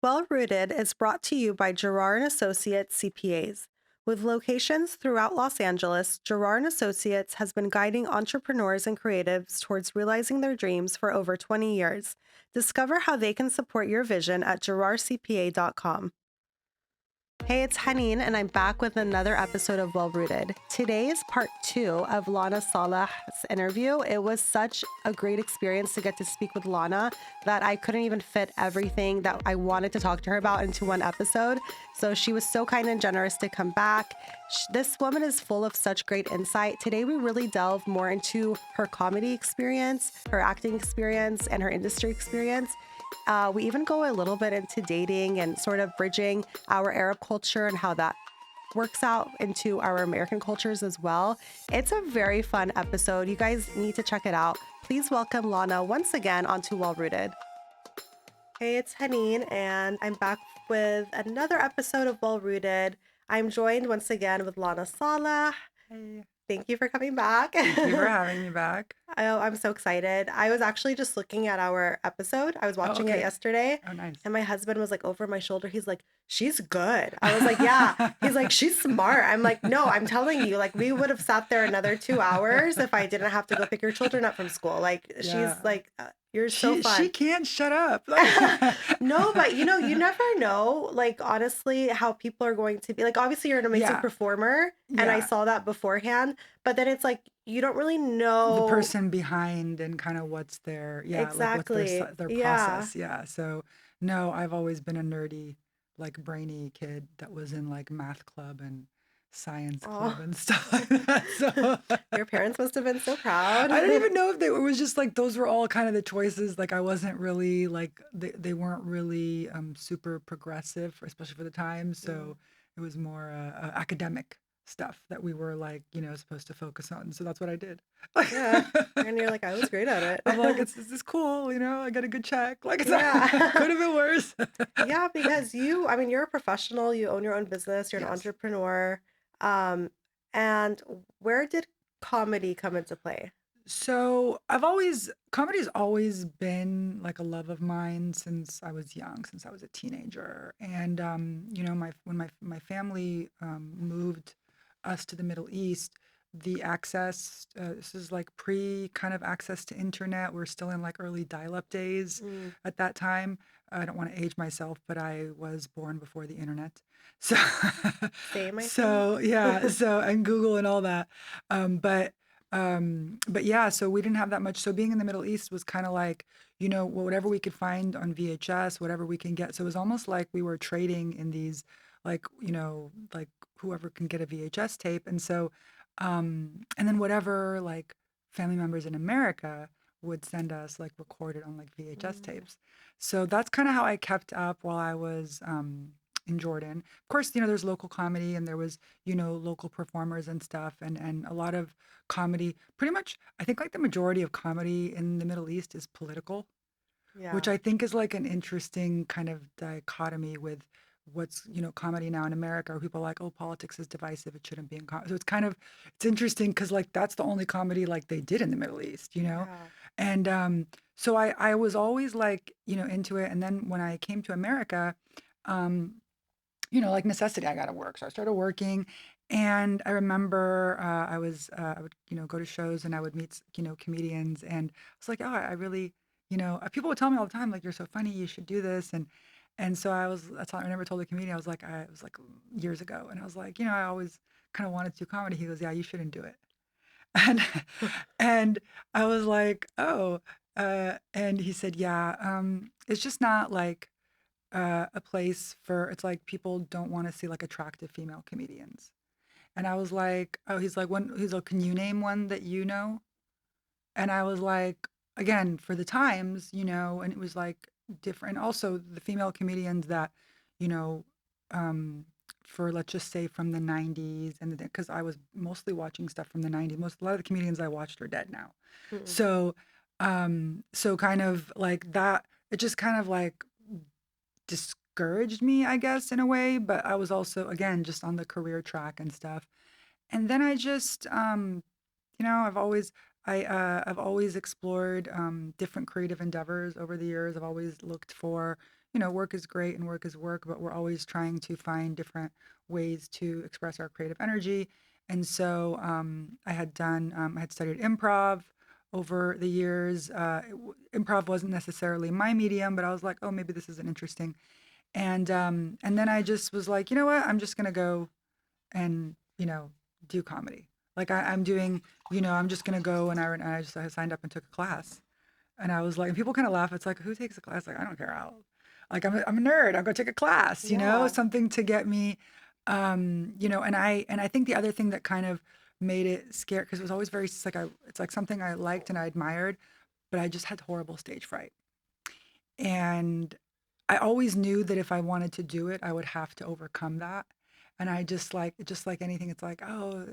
Well Rooted is brought to you by Gerard and Associates CPAs. With locations throughout Los Angeles, Gerard and Associates has been guiding entrepreneurs and creatives towards realizing their dreams for over 20 years. Discover how they can support your vision at gerardcpa.com. Hey, it's Haneen, and I'm back with another episode of Well Rooted. Today is part 2 of Lana Salah's interview. It was such a great experience to get to speak with Lana that I couldn't even fit everything that I wanted to talk to her about into one episode. So she was so kind and generous to come back. This woman is full of such great insight. Today, we really delve more into her comedy experience, her acting experience, and her industry experience. We even go a little bit into dating and sort of bridging our Arab culture and how that works out into our American cultures as well. It's a very fun episode. You guys need to check it out. Please welcome Lana once again onto Well Rooted. Hey, it's Haneen, and I'm back with another episode of Well Rooted. I'm joined once again with Lana Salah. Hey, Thank you for coming back. thank you for having me back. Oh, I'm so excited. I was actually just looking at our episode. I was Oh, watching it okay. yesterday, Oh, nice. and my husband was like over my shoulder. He's like, "She's good." I was like, "Yeah." He's like, "She's smart." I'm like, "No, I'm telling you, like, we would have sat there another 2 hours if I didn't have to go pick your children up from school. Like, she's Yeah. like, you're so She fun." can't shut up. No, but you never know, like, honestly, how people are going to be. Like, obviously, you're an amazing Yeah. performer, and I Yeah. saw that beforehand, but then it's like, you don't really The know. person behind and kind of what's their, like what's Exactly. their Yeah. process. Yeah. So, no, I've always been a nerdy, like brainy kid that was in like math club and science Oh, club and stuff like that. So, your parents must have been so proud. I don't even know if it was just like those were all kind of the choices. Like I wasn't really like they weren't really super progressive, especially for the time. Mm, So it was more academic stuff that we were like, supposed to focus on. So that's what I did. yeah. And you're like, I was great at I'm like, it. it's cool, I got a good check. Like it's Yeah. could have been worse. Yeah, because I mean, you're a professional, you own your own business, you're an Yes. entrepreneur. Um, and where did comedy come into play? So comedy's always been like a love of mine since I was young, since I was a teenager. And when my family moved us to the Middle East, the access this is like pre kind of access to internet. We're still in like early dial-up days Mm, at that time. I don't want to age myself, but I was born before the internet. So same, I think. so yeah, so and Google and all that. But yeah, so we didn't have that much. So being in the Middle East was kind of like, whatever we could find on VHS, whatever we can get. So it was almost like we were trading in these, like, like whoever can get a VHS tape. And so, and then whatever like family members in America would send us like recorded on like VHS Mm, tapes. So that's kind of how I kept up while I was in Jordan. Of course, there's local comedy and there was, local performers and stuff and a lot of comedy. Pretty much, I think like the majority of comedy in the Middle East is political, which yeah. I think is like an interesting kind of dichotomy with what's, comedy now in America, where people are like, oh, politics is divisive, it shouldn't be in comedy. So it's interesting because like that's the only comedy like they did in the Middle East. Yeah. And so I was always like, into it. And then when I came to America, um, like necessity, I got to work. So I started working. And I remember I would, go to shows and I would meet, comedians. And I was like, oh, I really, people would tell me all the time, like, you're so funny, you should do this. And so that's how I never told the comedian. I was like years ago. And I was like, I always kind of wanted to do comedy. He goes, yeah, you shouldn't do it. And, and I was like, oh, and he said, yeah, it's just not like, a place for it's like people don't want to see like attractive female comedians. And I was like, oh, he's like, can you name one that you know? And I was like, again, for the times, and it was like different. Also, the female comedians that, you know, um, for let's just say from the 90s and because I was mostly watching stuff from the 90s. A lot of the comedians I watched are dead now. Mm, So, so kind of like that, it just kind of like discouraged me, I guess, in a way, but I was also, again, just on the career track and stuff. And then I just, I've always, I've always explored different creative endeavors over the years. I've always looked for, work is great and work is work, but we're always trying to find different ways to express our creative energy. And so I had studied improv over the years. Improv wasn't necessarily my medium, but I was like, oh, maybe this is an interesting. And then I just was like, you know what? I'm just gonna go and do comedy. Like I'm doing, I'm just gonna go and I signed up and took a class, and I was like, and people kind of laugh. It's like, who takes a class? Like I don't care. I'm a nerd. I'll go take a class. Yeah. Something to get me, and I think the other thing that kind of made it scary because it was always very it's like something I liked and I admired, but I just had horrible stage fright. And I always knew that if I wanted to do it, I would have to overcome that. And I just like anything, it's like, oh,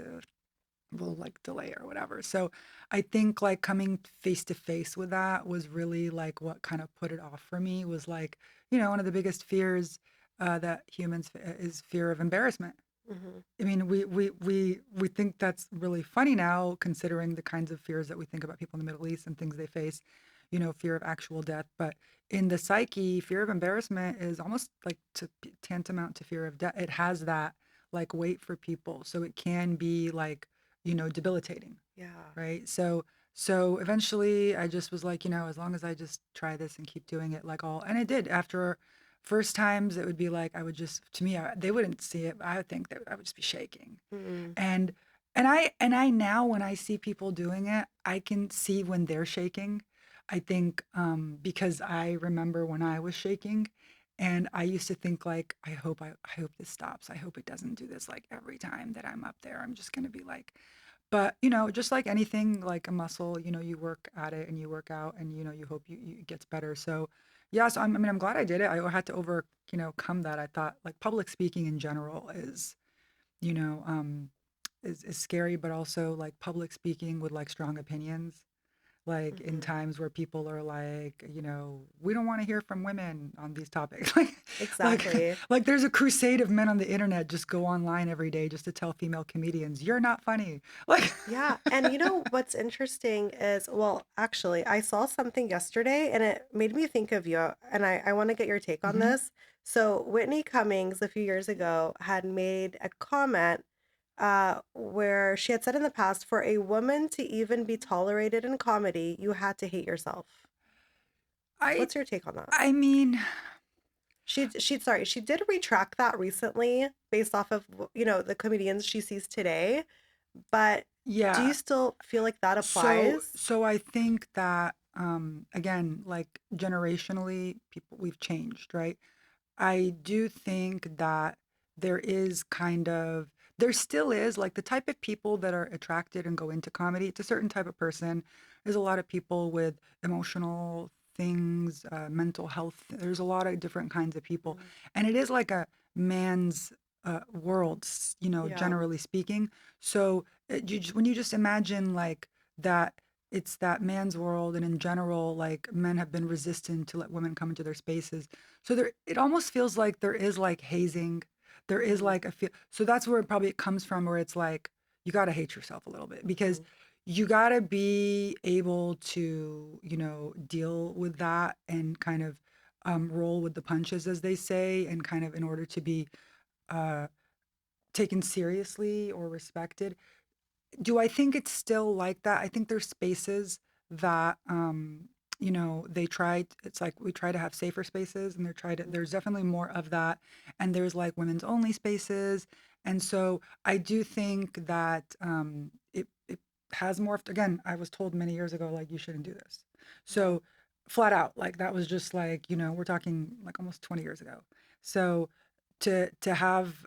we'll like delay or whatever. So I think like coming face to face with that was really like what kind of put it off for me was like, one of the biggest fears that humans is fear of embarrassment. Hmm. I mean, we think that's really funny now, considering the kinds of fears that we think about people in the Middle East and things they face, fear of actual death. But in the psyche, fear of embarrassment is almost like tantamount to fear of death. It has that like weight for people, so it can be like, debilitating, Yeah. right? So eventually I just was like, as long as I just try this and keep doing it like all and I did after first times it would be like I would just to me they wouldn't see it. I would think that I would just be shaking. Mm-mm. And and I now when I see people doing it, I can see when they're shaking. I think because I remember when I was shaking and I used to think like I hope this stops. I hope it doesn't do this like every time that I'm up there. I'm just going to be like but, just like anything, like a muscle, you work at it and you work out and, you hope it gets better. So, yeah, so I mean, I'm glad I did it. I had to come that. I thought like public speaking in general you know, um, is scary, but also like public speaking with like strong opinions like in Hmm. times where people are like, we don't want to hear from women on these topics. Like, Exactly. like there's a crusade of men on the internet just go online every day just to tell female comedians, you're not funny. Like, Yeah. And you know what's interesting is, well, actually, I saw something yesterday and it made me think of you. And I want to get your take on hmm this. So, Whitney Cummings, a few years ago, had made a comment where she had said in the past, for a woman to even be tolerated in comedy, you had to hate yourself. I, What's your take on that? I mean, She did retract that recently based off of, the comedians she sees today. But do you yeah. still feel like that So, applies? so I think that, again, like generationally, people, we've changed, right? I do think that there is kind of there still is like the type of people that are attracted and go into comedy. It's a certain type of person. There's a lot of people with emotional things, mental health. There's a lot of different kinds of people, Mhm. and it is like a man's world, Yeah. generally speaking. So when you just imagine like that it's that man's world and in general like men have been resistant to let women come into their spaces so there, it almost feels like there is like hazing. There is Mhm. like a feel. So that's where it probably comes from, where it's like you got to hate yourself a little bit because Mhm. you got to be able to, deal with that and kind of roll with the punches, as they say, and kind of in order to be uh, taken seriously or respected. Do I think it's still like that? I think there's spaces that they tried it's like we try to have safer spaces and there's definitely more of that and there's like women's only spaces. And so I do think that it has morphed again. I was told many years ago like you shouldn't do this. Yeah. So flat out like that was just like, we're talking like almost 20 years ago. So to have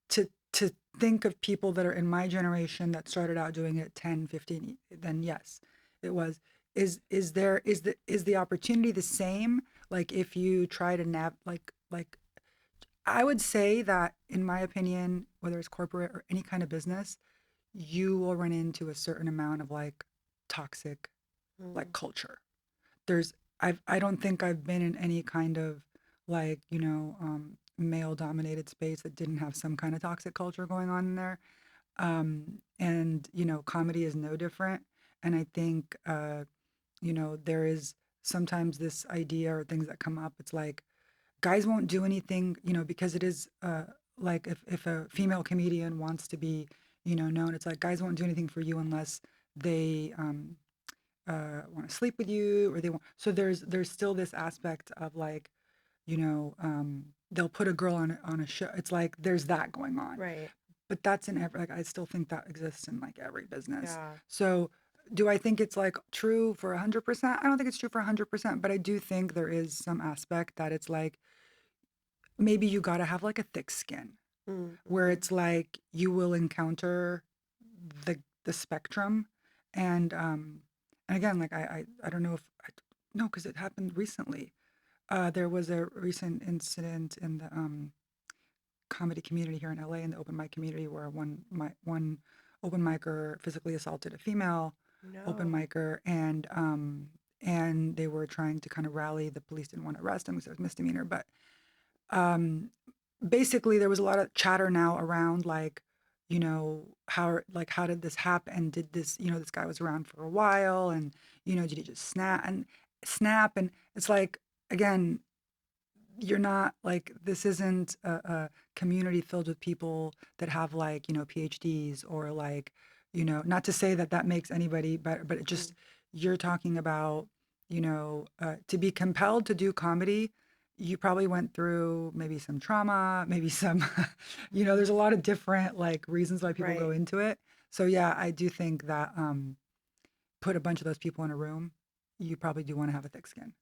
to think of people that are in my generation that started out doing it 10, 15, then yes, it was. Is the opportunity the same? Like if you try to like I would say that in my opinion, whether it's corporate or any kind of business, you will run into a certain amount of like toxic like Mhm. culture. There's I don't think I've been in any kind of like, male dominated space that didn't have some kind of toxic culture going on in there. And comedy is no different. And I think there is sometimes this idea or things that come up. It's like guys won't do anything, because it is like if a female comedian wants to be, known, it's like guys won't do anything for you unless they want to sleep with you, or they want. So there's still this aspect of like, they'll put a girl on a show. It's like there's that going on. Right. But that's in every, like, I still think that exists in like every business. Yeah. So do I think it's like true for 100%? I don't think it's true for 100%, but I do think there is some aspect that it's like maybe you got to have like a thick skin where Mm-hmm. it's like you will encounter the spectrum. And again, like I don't know if no, because it happened recently. There was a recent incident in the comedy community here in LA, in the open mic community, where one open micer physically assaulted a female open No. micer, and they were trying to kind of rally. The police didn't want to arrest him because it was misdemeanor, but um, basically there was a lot of chatter now around like, how did this happen? Did this, this guy was around for a while, and did he just snap? And it's like, again, you're not like, this isn't a community filled with people that have like, PhDs, or like, not to say that that makes anybody better, but it just, Mm. you're talking about, to be compelled to do comedy, you probably went through maybe some trauma, maybe some, there's a lot of different like reasons why people go Right. into it. So yeah, I do think that put a bunch of those people in a room, you probably do want to have a thick skin.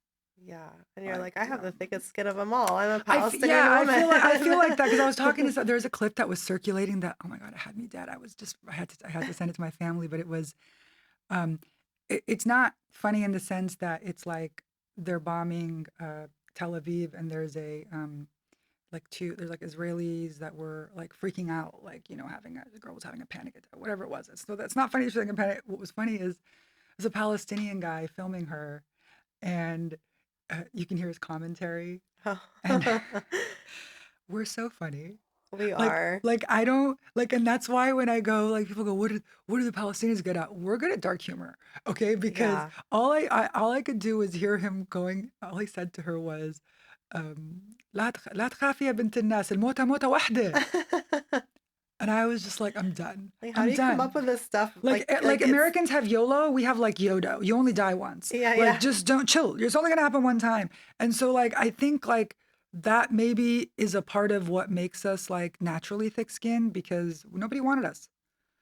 Yeah. And you're But like, I have yeah. the thickest skin of them all. I'm a Yeah, Palestinian woman. I feel like that because I was talking to there's a clip that was circulating that, oh my God, it had me dead. I had to send it to my family, but it was um it's not funny in the sense that it's like they're bombing Tel Aviv, and there's like Israelis that were like freaking out, like, the girl was having a panic attack, whatever it was. So that's not funny. She's having a panic. What was funny is there's a Palestinian guy filming her, and you can hear his commentary, and we're so funny. We Like are. like I don't like, and that's why when I go, like, people go, what are the Palestinians good at? We're good at dark humor, okay? Because Yeah. all I could do was hear him going. All he said to her was, لا تخافي يا بنت الناس الموتة موتة واحدة. And I was just like, I'm done. Like, how I'm do you come up done. with this stuff? Like It's, Americans have YOLO, we have like YODO. You only die once. yeah, Like, yeah. just don't chill. It's only gonna happen one time. And so like I think like that maybe is a part of what makes us like naturally thick skinned, because nobody wanted us.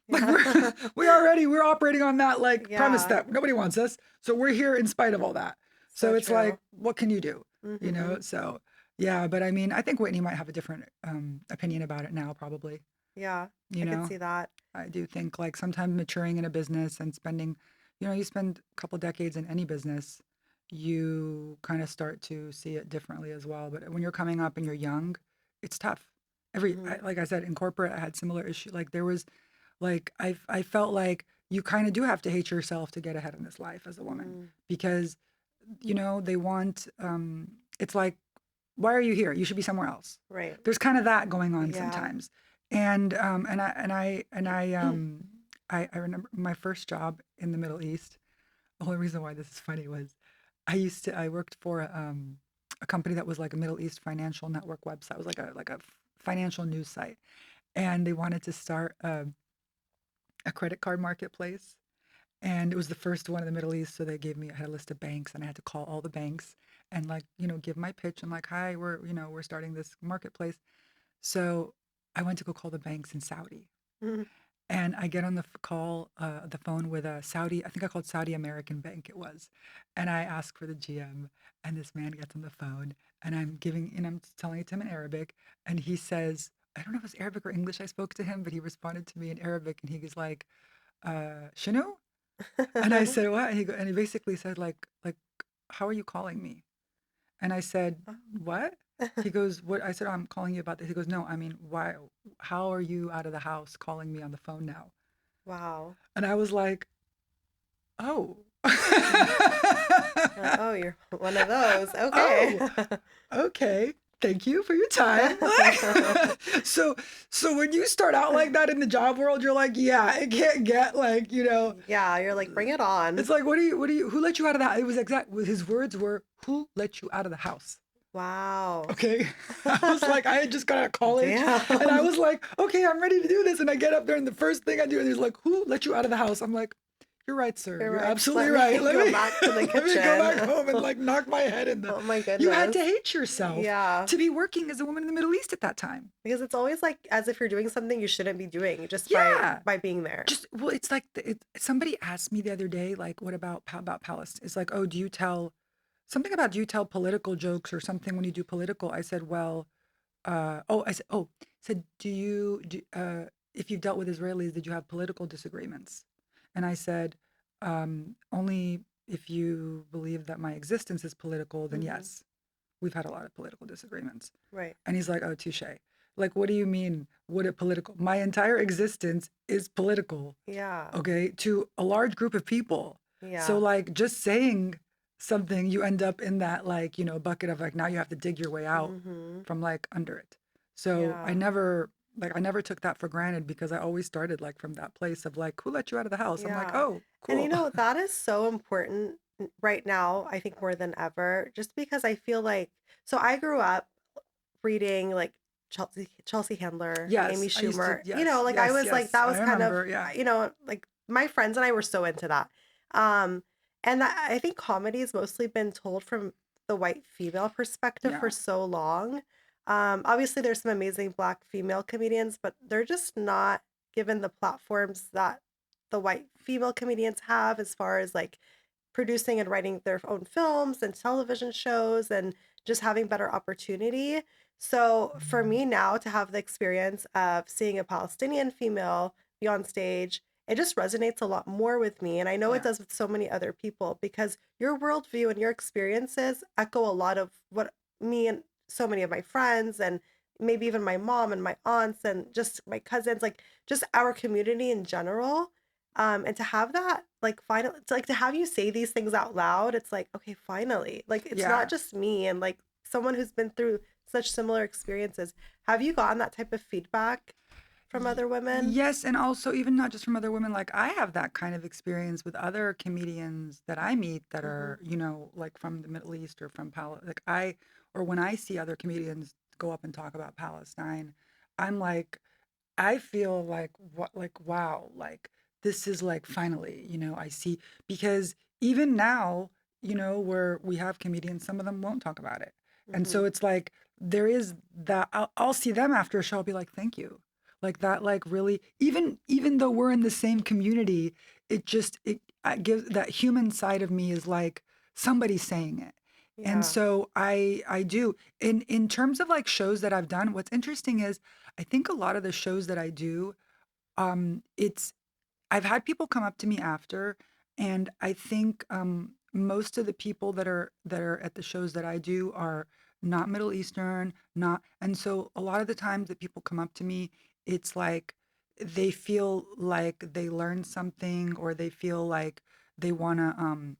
Like Yeah. we're operating on that like premise Yeah. that nobody wants us. So we're here in spite of all that. So So it's like, true. what can you do? Hmm. So yeah, but I mean, I think Whitney might have a different opinion about it now, probably. Yeah. You I could know, see that. I do think like sometimes maturing in a business and spending, you spend a couple decades in any business, you kind of start to see it differently as well. But when you're coming up and you're young, it's tough. Hmm. Like I said, in corporate, I had similar issue. Like there was, like I felt like you kind of do have to hate yourself to get ahead in this life as a woman, Mm. because they want. It's like, why are you here? You should be somewhere else. Right. There's kind of that going on Yeah. sometimes. And I remember my first job in the Middle East. The only reason why this is funny was I worked for a company that was like a Middle East financial network website. It was like a financial news site, and they wanted to start a credit card marketplace. And it was the first one in the Middle East, so I had a list of banks, and I had to call all the banks and like, give my pitch and like, hi, we're starting this marketplace. So I went to go call the banks in Saudi, Mhm. and I get on the phone with a Saudi, I think I called Saudi American Bank it was, and I ask for the GM, and this man gets on the phone, and I'm telling it to him in Arabic, and he says, I don't know if it was Arabic or English I spoke to him, but he responded to me in Arabic, and he was like, Shinu? And I said, what? And he basically said, like, how are you calling me? And I said, what? He goes, what? I said, oh, I'm calling you about this. He goes, no, I mean, why? How are you out of the house calling me on the phone now? Wow. And I was like, oh. Oh, you're one of those. Okay. Oh, okay. Thank you for your time. so so when you start out like that in the job world, you're like, yeah, it can't get like, Yeah, you're like, bring it on. it's like, who let you out of the house? It was his words were, who let you out of the house? Wow. Okay. I was like, I had just got out of college and I Damn. was like, okay, I'm ready to do this. And I get up there and the first thing I do is like, who let you out of the house? I'm like, you're right, sir. You're You're right. Just absolutely let right. me Let go me back to the let me go back kitchen. home and like knock my head in the Oh my you had to goodness. hate yourself Yeah. to be working as a woman in the Middle East at that time. Because it's always like as if you're doing something you shouldn't be doing just Yeah. by being there. Just well, it's like somebody asked me the other day, like, what about Palestine? It's like, oh, do you tell something about do you tell political jokes or something when you do political? I said, well, said, if you've dealt with Israelis, did you have political disagreements? And I said, only if you believe that my existence is political, then Hmm. yes, we've had a lot of political disagreements. Right. And he's like, oh, touche. Like, what do you mean? What a political? My entire existence is political, Yeah. okay, to a large group of people. So, Yeah. like, just saying something, you end up in that, like, bucket of like, now you have to dig your way out Hmm. from like under it. So, Yeah. I never took that for granted because I always started like from that place of like, who let you out of the house? I'm like, Yeah. oh, And cool. that is so important right now, I think more than ever, just because I feel like so I grew up reading like Chelsea Handler, Amy Yes, I used to, Schumer. yes, Like I yes, was like yes. that I was kind of remember. Yeah. like my friends and I were so into that. Um and I think comedy has mostly been told from the white female perspective for Yeah. so long. Obviously there's some amazing black female comedians, but they're just not given the platforms that the white female comedians have as far as like producing and writing their own films and television shows and just having better opportunity. So for me now to have the experience of seeing a Palestinian female be on stage, it just resonates a lot more with me. And I know it Yeah. does with so many other people because your worldview and your experiences echo a lot of what me and so many of my friends and maybe even my mom and my aunts and just my cousins, like just our community in general, and to have that, like, finally, it's like to have you say these things out loud, it's like, okay, finally. Like, it's not Yeah. just me and like someone who's been through such similar experiences. Have you gotten that type of feedback from Y- other women? yes, and also even not just from other women, like I have that kind of experience with other comedians that I meet that Mm-hmm. are, like from the Middle East or from like or when I see other comedians go up and talk about Palestine, I'm like, I feel like what like wow, like this is like finally, I see because even now, where we have comedians, some of them won't talk about it. And Mm-hmm. so it's like there is that I'll see them after a show, I'll be like, thank you. Like that, like really, even though we're in the same community, it gives that human side of me is like somebody saying it. And Yeah. so I do in terms of like shows that I've done, what's interesting is I think a lot of the shows that I do, it's I've had people come up to me after, and I think most of the people that are at the shows that I do are not Middle Eastern, not, and so a lot of the times that people come up to me, it's like they feel like they learned something, or they feel like they want to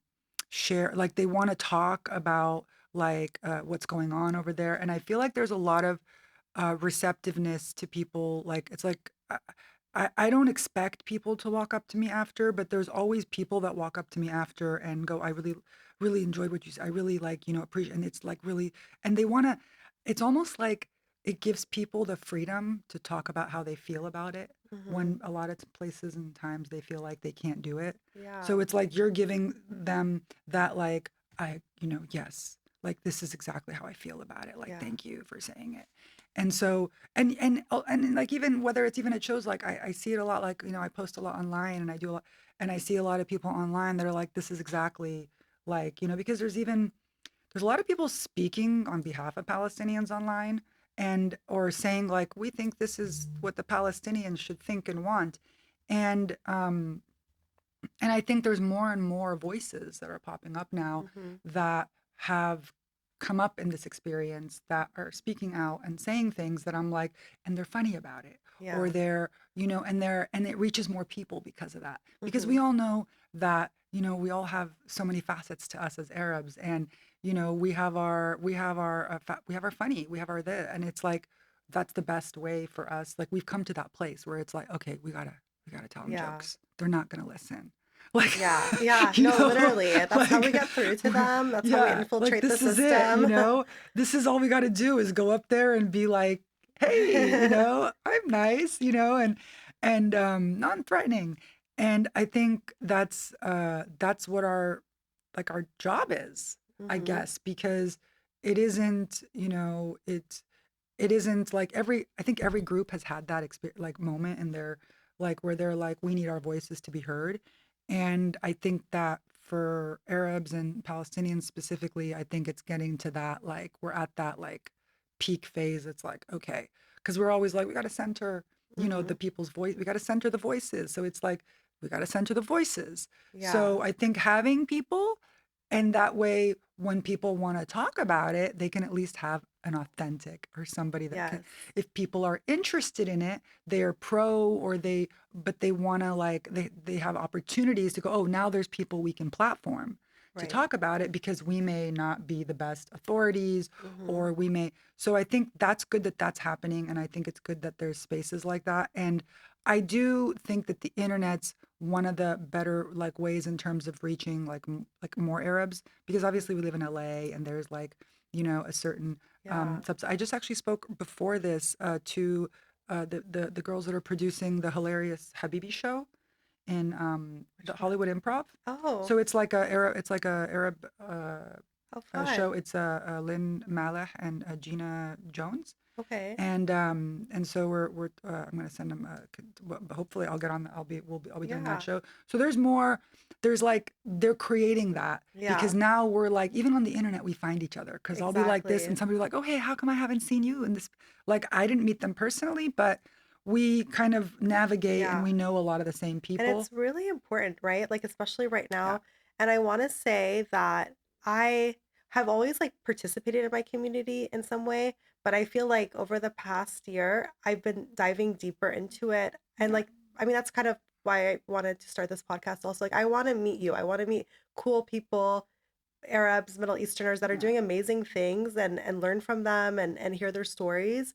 share, like they want to talk about like what's going on over there, and I feel like there's a lot of receptiveness to people. Like it's like I don't expect people to walk up to me after, but there's always people that walk up to me after and go, I really, really enjoyed what you said. I really like, appreciate, and it's like really, and they want to, it's almost like it gives people the freedom to talk about how they feel about it Mm-hmm. when a lot of places and times they feel like they can't do it. So Yeah. it's like you're giving them that, like, yes, like this is exactly how I feel about it. Like, Yeah. thank you for saying it. And so, and like even whether it's even at shows, like I see it a lot. Like I post a lot online, and I do a lot, and I see a lot of people online that are like, this is exactly like because there's a lot of people speaking on behalf of Palestinians online, and or saying like, we think this is what the Palestinians should think and want, and I think there's more and more voices that are popping up now Mm-hmm. that have come up in this experience that are speaking out and saying things that I'm like, and they're funny about it. Or Yeah. and it reaches more people because of that. Because Mm-hmm. we all know that, we all have so many facets to us as Arabs, and we have our funny, we have our this, and it's like that's the best way for us. Like we've come to that place where it's like, okay, we gotta tell them Yeah. jokes. They're not gonna listen. Like, Yeah. Yeah. you No, know, literally. That's how we like, get through to them. That's how we yeah, like infiltrate the this is it, system. this is all we got to do is go up there and be like, hey, I'm nice, and non-threatening. And I think that's what our job is, I Hmm. guess, because it isn't, it isn't like I think every group has had that experience, like moment in their, like where they're like, we need our voices to be heard. And I think that for Arabs and Palestinians specifically, I think it's getting to that, like we're at that like peak phase. It's like, okay, because we're always like, we got to center, Hmm. the people's voice, we got to center the voices. So it's like, we got to center the voices. Yeah. So I think having people, and that way, when people want to talk about it, they can at least have an authentic or somebody that can, Yes. if people are interested in it, they're pro or but they want to like, they have opportunities to go, oh, now there's people we can platform to Right. talk about it because we may not be the best authorities Hmm. or so I think that's good that that's happening. And I think it's good that there's spaces like that. And I do think that the internet's one of the better like ways in terms of reaching like more Arabs, because obviously we live in LA and there's like a certain Yeah. I just actually spoke before this to the girls that are producing the hilarious Habibi show in Which the one? Hollywood Improv. Oh, So it's like a Arab how show. fun. It's Lynn Maleh and Gina Jones, Okay. and so we're I'm gonna send them. Hopefully, I'll get on. I'll be doing that Yeah. show. So there's more. There's like they're creating that because Yeah. now we're like even on the internet we find each other because I'll be like this and Exactly. somebody will be like, oh hey, how come I haven't seen you in this? Like I didn't meet them personally, but we kind of navigate and Yeah. we know a lot of the same And people. it's really important, right? Like, especially right Yeah. now. And I want to say that I have always like participated in my community in some way, but I feel like over the past year, I've been diving deeper into it. And Yeah. like, I mean, that's kind of why I wanted to start this podcast also. Like, I want to meet you. I want to meet cool people, Arabs, Middle Easterners that are Yeah. doing amazing things and learn from them and hear their stories.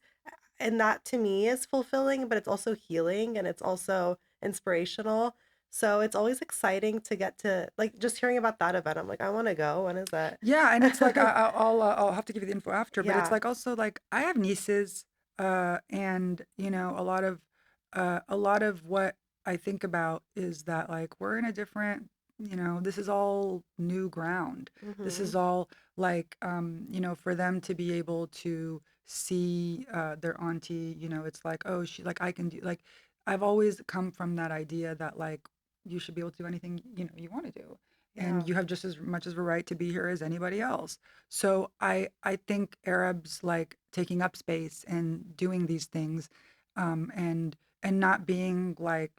And that to me is fulfilling, but it's also healing and it's also inspirational. So it's always exciting to get to like just hearing about that event. I'm like, I want to go. When is it? Yeah, and it's like I'll have to give you the info after, but it's Yeah. like also like I have nieces, and a lot of what I think about is that like we're in a different, this is all new ground. This Hmm. is all like, for them to be able to see their auntie, it's like, oh, she like I can do like I've always come from that idea that like you should be able to do anything you want to do Yeah. and you have just as much of a right to be here as anybody else. So I think Arabs like taking up space and doing these things, and not being like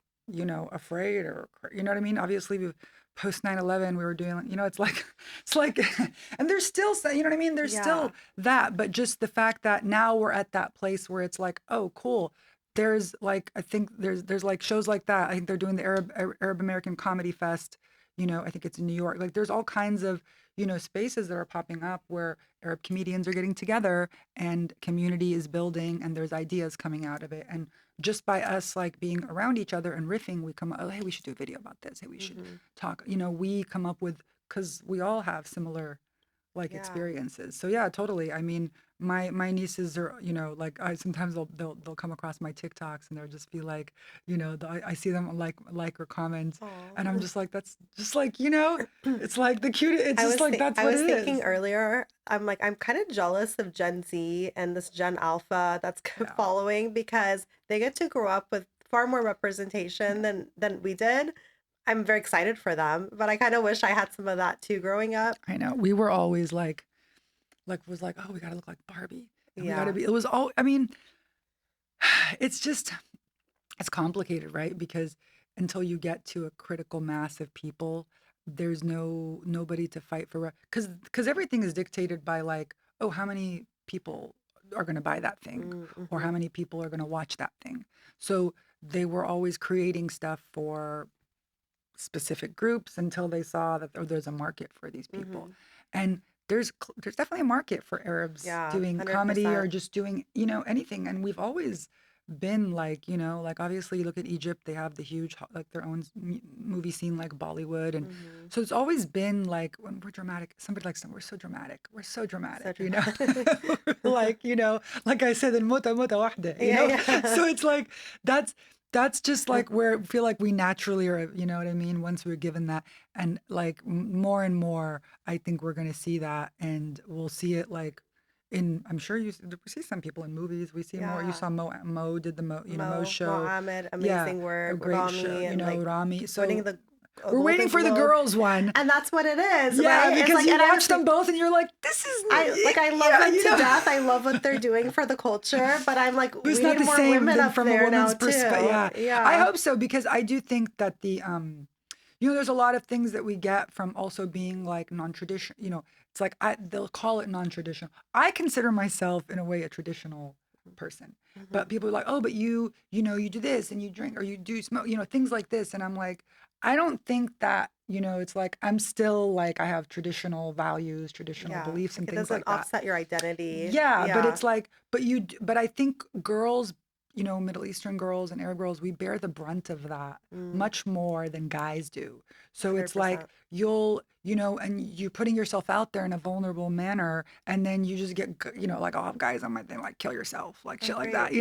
afraid or you know what I mean. Obviously, we post 9/11 we were doing it's like it's like and there's still you know what I mean. There's Yeah. still that, but just the fact that now we're at that place where it's like oh cool. There's like I think there's like shows like that. I think they're doing the Arab American Comedy Fest, I think it's in New York. Like there's all kinds of, spaces that are popping up where Arab comedians are getting together and community is building and there's ideas coming out of it. And just by us like being around each other and riffing, we come, oh, hey, we should do a video about this. Hey, we should Hmm. talk. We come up with, because we all have similar like Yeah. experiences. So yeah, totally. I mean, my nieces are, like I sometimes they'll come across my TikToks and they'll just be like, I see them like or comment, and I'm Oh. just like that's just like it's like the cute. It's just like that's I what was it thinking is. earlier, I'm like I'm kind of jealous of Gen Z and this Gen Alpha that's Yeah, following because they get to grow up with far more representation yeah. than we did. I'm very excited for them, but I kind of wish I had some of that too growing up. I know. We were always like was like, oh, we gotta look like Barbie, and we gotta Yeah. be. It was all. I mean, it's just it's complicated, right? Because until you get to a critical mass of people, there's nobody to fight for because everything is dictated by like, oh, how many people are going to buy that thing or how Mm-hmm. many people are going to watch that thing. So they were always creating stuff for specific groups until they saw that there's a market for these people. Mm-hmm. And there's definitely a market for Arabs Yeah, doing comedy or 100%. just doing, anything. And we've always been like, like obviously you look at Egypt, they have the huge, like their own movie scene like Bollywood. And Mm-hmm. so it's always been like when we're dramatic, somebody likes them, we're so dramatic. We're so So dramatic, dramatic. like, like I said, in Mota Mota Wahda, Yeah, So yeah. it's like, that's, that's just like where I feel like we naturally are, you know what I mean? Once we're given that, and like more and more, I think we're going to see that, and we'll see it like I'm sure we see some people in movies. We see more. You Yeah. saw Mo did the Mo's Mo show. Ahmed, Yeah, amazing a work. great show. Rami, and like Rami. winning So the a we're waiting Golden for the Globe. girls one. And that's what it is, Yeah, right? It's because like, you and I watch was them like, both and you're like, this is I love yeah, it to death. I love what they're doing for the culture, but I'm like, But it's we not need the more same women than up from a there now woman's perspective. too. Yeah, I Yeah. hope so because I do think that there's a lot of things that we get from also being like non-traditional. It's like they'll call it non-traditional. I consider myself in a way a traditional person, Hmm. but people are like, oh, but you do this and you drink or you do smoke, things like this, and I'm like, I don't think that. It's like I'm still like I have traditional values, traditional Yeah. beliefs, Like and it things doesn't like that. offset your identity. Yeah, but Yeah. it's like, but I think girls, Middle Eastern girls and Arab girls, we bear the brunt of that Mm, much more than guys do. So it's like 100%. and you're putting yourself out there in a vulnerable manner, and then you just get, like, I'll have guys on my thing, like, kill yourself, like Oh, shit like great. that.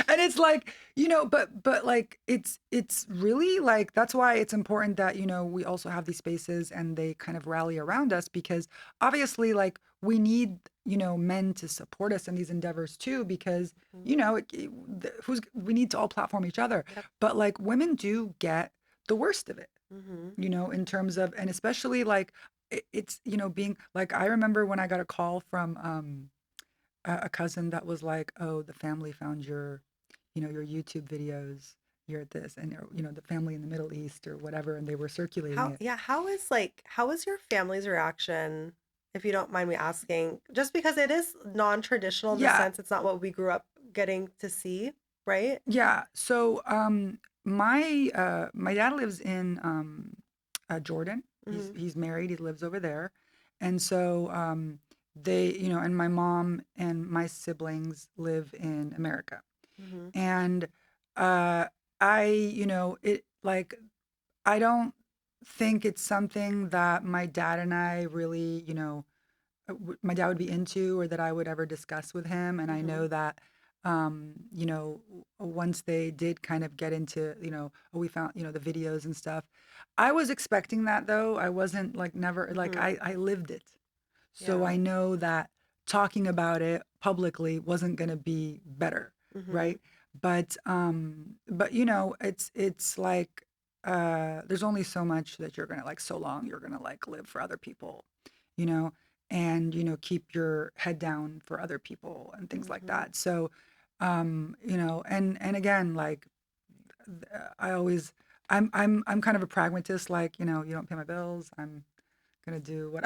And it's like, Wonderful. but like, it's really like, that's why it's important that, we also have these spaces and they kind of rally around us because obviously, like, we need men to support us in these endeavors too because Mhm. we need to all platform each other, Yep. but like women do get the worst of it, Hmm. in terms of, and especially like it's being like, I remember when I got a call from a cousin that was like, oh, the family found your YouTube videos, you're at this, and the family in the Middle East or whatever, and they were circulating How, it. yeah, how is your family's reaction, if you don't mind me asking? Just because it is non-traditional in the Yeah. sense it's not what we grew up getting to see, right? Yeah. So, my dad lives in Jordan. He's Hmm. he's married. He lives over there, and so they, and my mom and my siblings live in America. Hmm. And uh, it like, I don't think it's something that my dad and I really, my dad would be into or that I would ever discuss with him. And I Hmm. know that, once they did kind of get into, oh, we found, the videos and stuff. I was expecting that though. I wasn't like, never, like, Hmm. I lived it. So Yeah. I know that talking about it publicly wasn't going to be better. Hmm. Right. But it's like, there's only so much that you're going to like, so long you're going to like live for other people, you know, and keep your head down for other people and things like Hmm. that. So and again, like, I always, I'm kind of a pragmatist, like, you don't pay my bills, I'm gonna do what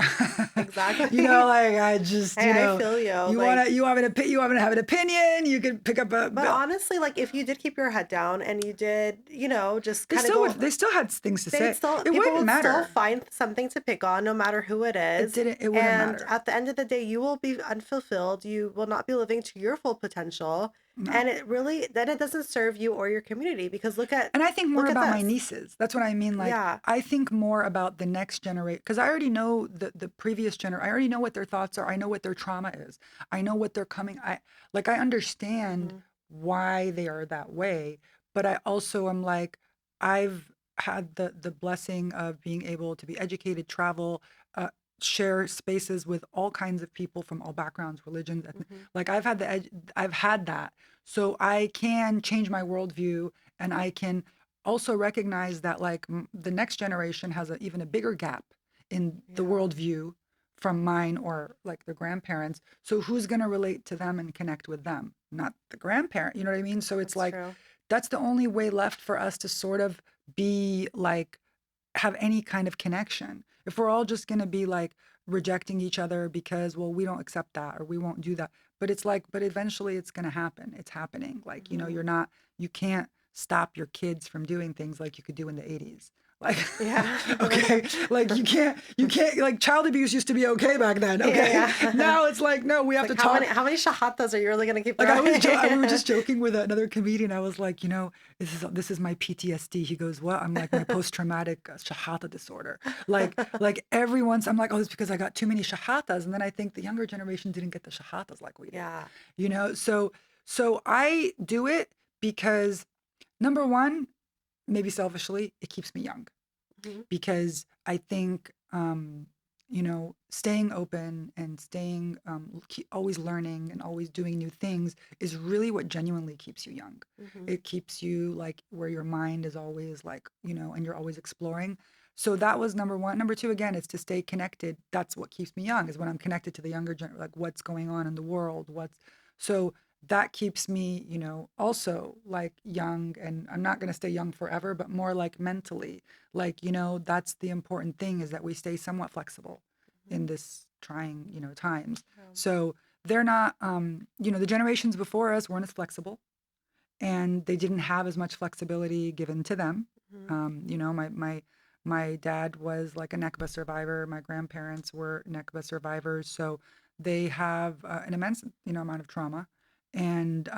Exactly. like, I just, Hey, I feel you. Like, you want to have an opinion, you could pick up a but bill. honestly, like if you did keep your head down and you did, just kind of They go, still had things to they'd say. still It people wouldn't would still matter. find something to pick on no matter who it is. It wouldn't And matter. at the end of the day, you will be unfulfilled. You will not be living to your full potential. No. And it really then it doesn't serve you or your community because And I think more look at about my this. nieces. That's what I mean. Like, Yeah. I think more about the next generation because I already know the previous generation. I already know what their thoughts are. I know what their trauma is. I know what they're coming. I understand Hmm. why they are that way. But I also am like, I've had the blessing of being able to be educated, travel, share spaces with all kinds of people from all backgrounds, religions, Hmm. like, I've had that, so I can change my worldview, and I can also recognize that, like, the next generation has even a bigger gap in the Yeah, worldview from mine or like the grandparents. So who's going to relate to them and connect with them? Not the grandparent. You know what I mean? So it's that's like, true. that's the only way left for us to sort of be like, have any kind of connection. If we're all just going to be like rejecting each other because, well, we don't accept that or we won't do that. But it's like, but eventually it's going to happen. It's happening. Like, Hmm. you can't stop your kids from doing things like you could do in the 80s. Like, Yeah. okay, like you can't, like child abuse used to be okay back then. Okay. Yeah. Now it's like, no, we have Like to talk. how many shahatas are you really gonna keep Like throwing? we were just joking with another comedian. I was like, this is my PTSD. He goes, what? I'm like, my post-traumatic shahata disorder. Like every once I'm like, oh, it's because I got too many shahatas. And then I think the younger generation didn't get the shahatas like we did. Yeah. So I do it because number one, maybe selfishly, it keeps me young Mhm. because I think staying open and staying always learning and always doing new things is really what genuinely keeps you young. Mhm. It keeps you like where your mind is always like, and you're always exploring. So that was number one. Number two, again, is to stay connected. That's what keeps me young, is when I'm connected to the younger like what's going on in the world, so that keeps me, also like young. And I'm not going to stay young forever, but more like mentally, like, that's the important thing, is that we stay somewhat flexible Mhm. in this trying, times. Yeah. So they're not, the generations before us weren't as flexible, and they didn't have as much flexibility given to them. Mhm. My dad was like a Nakba survivor. My grandparents were Nakba survivors, so they have an immense, amount of trauma. And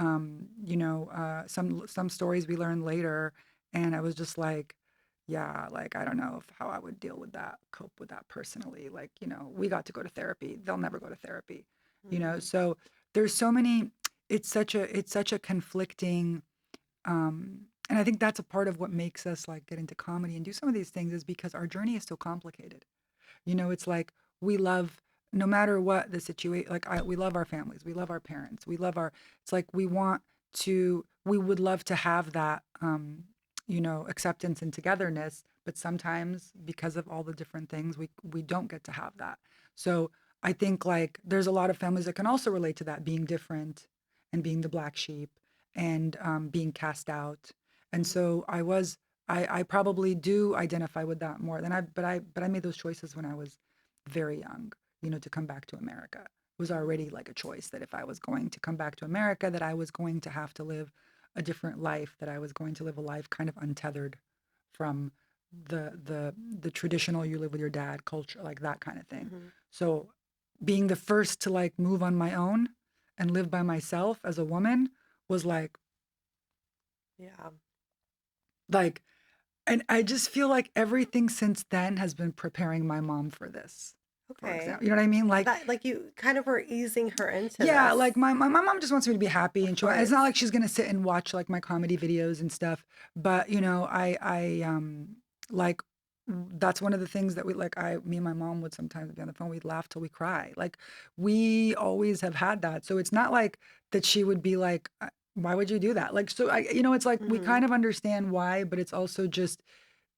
some stories we learned later, and I was just like, yeah, like I don't know how I would deal with that, cope with that personally. Like, we got to go to therapy. They'll never go to therapy. Mhm. So there's so many, it's such a conflicting, and I think that's a part of what makes us like get into comedy and do some of these things, is because our journey is so complicated. It's like we love, no matter what the situation, like we love our families, we love our parents, we love our, it's like we would love to have that, acceptance and togetherness, but sometimes because of all the different things, we don't get to have that. So I think like there's a lot of families that can also relate to that, being different and being the black sheep, and being cast out. And Mhm. so I probably do identify with that more than but I made those choices when I was very young, to come back to America. It was Mhm. already like a choice that if I was going to come back to America, that I was going to have to live a different life, that I was going to live a life kind of untethered from the traditional, you live with your dad culture, like that kind of thing. Mhm. So being the first to like move on my own and live by myself as a woman was Yeah. like and I just feel like everything since then has been preparing my mom for this, for Okay. example. You know what I mean? Like, That like you kind of were easing her into yeah, this. like my mom just wants me to be happy, Of and it's not course. like she's gonna sit and watch like my comedy videos and stuff. But like that's one of the things that me and my mom would sometimes be on the phone, we'd laugh till we cry. Like we always have had that. So it's not like that she would be like, why would you do that? Like, so it's like we Mhm. kind of understand why, but it's also just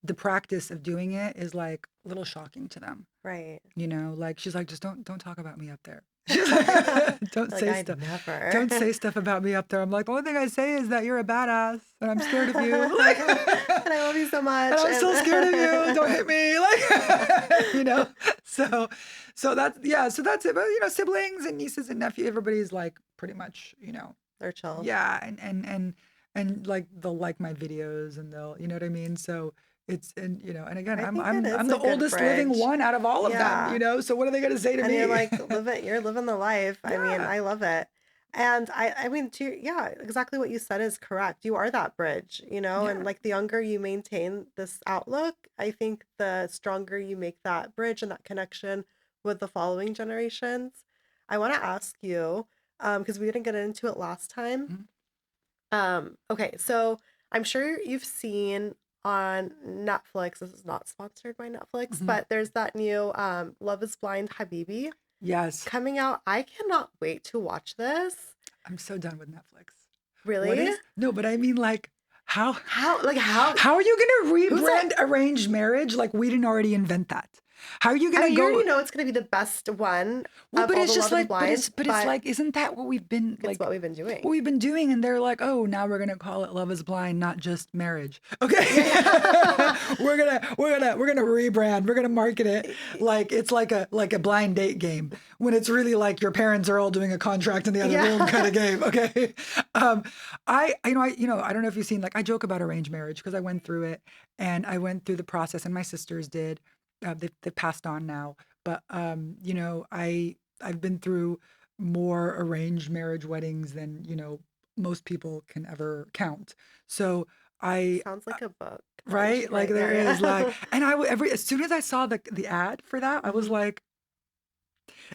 the practice of doing it is like a little shocking to them. Right. Like she's like, just don't talk about me up there. She's like, Like I'd never. don't say stuff about me up there. I'm like, the only thing I say is that you're a badass and I'm scared of you. And Like, I love you so and much. I'm still scared of you. Don't hit me. Like, So, so that's it. But siblings and nieces and nephew, everybody's like pretty much, They're chill. yeah, and like they'll like my videos and they'll, you know what I mean? So it's and again, I I'm think it I'm I'm is a the good oldest living bridge. one out of all of them, Yeah. so what are they gonna say to And you're me? like, you're living the life. I mean, Yeah. I love it. And I mean, yeah, exactly what you said is correct. You are that bridge, and Yeah. like the younger you maintain this outlook, I think the stronger you make that bridge and that connection with the following generations. I want to ask you, because we didn't get into it last time. Mhm. Okay, so I'm sure you've seen on Netflix, this is not sponsored by Netflix, Mhm. but there's that new Love is Blind Habibi Yes. coming out. I cannot wait to watch this. I'm so done with Netflix. What Really? is No, but I mean, like, how How, like, how, how are you gonna who's that? rebrand arranged marriage like we didn't already invent that? How are you I gonna mean, you go? already know it's going to be the best one Well, of but all it's the just Love is like, Blind, but it's but like, isn't that what we've been it's like? what we've been doing. What we've been doing, and they're like, oh, now we're gonna call it Love is Blind, not just marriage. Okay. Yeah. we're gonna rebrand. We're gonna market it like it's like a blind date game when it's really like your parents are all doing a contract in the other room kind Yeah. of game. Okay. Um, I don't know if you've seen, like, I joke about arranged marriage because I went through it and I went through the process, and my sisters did. They passed on now, but I've been through more arranged marriage weddings than, most people can ever count. So I, Sounds like a book that you right? should Like write. there is like, Yeah. and as soon as I saw the ad for that, I was Hmm. like,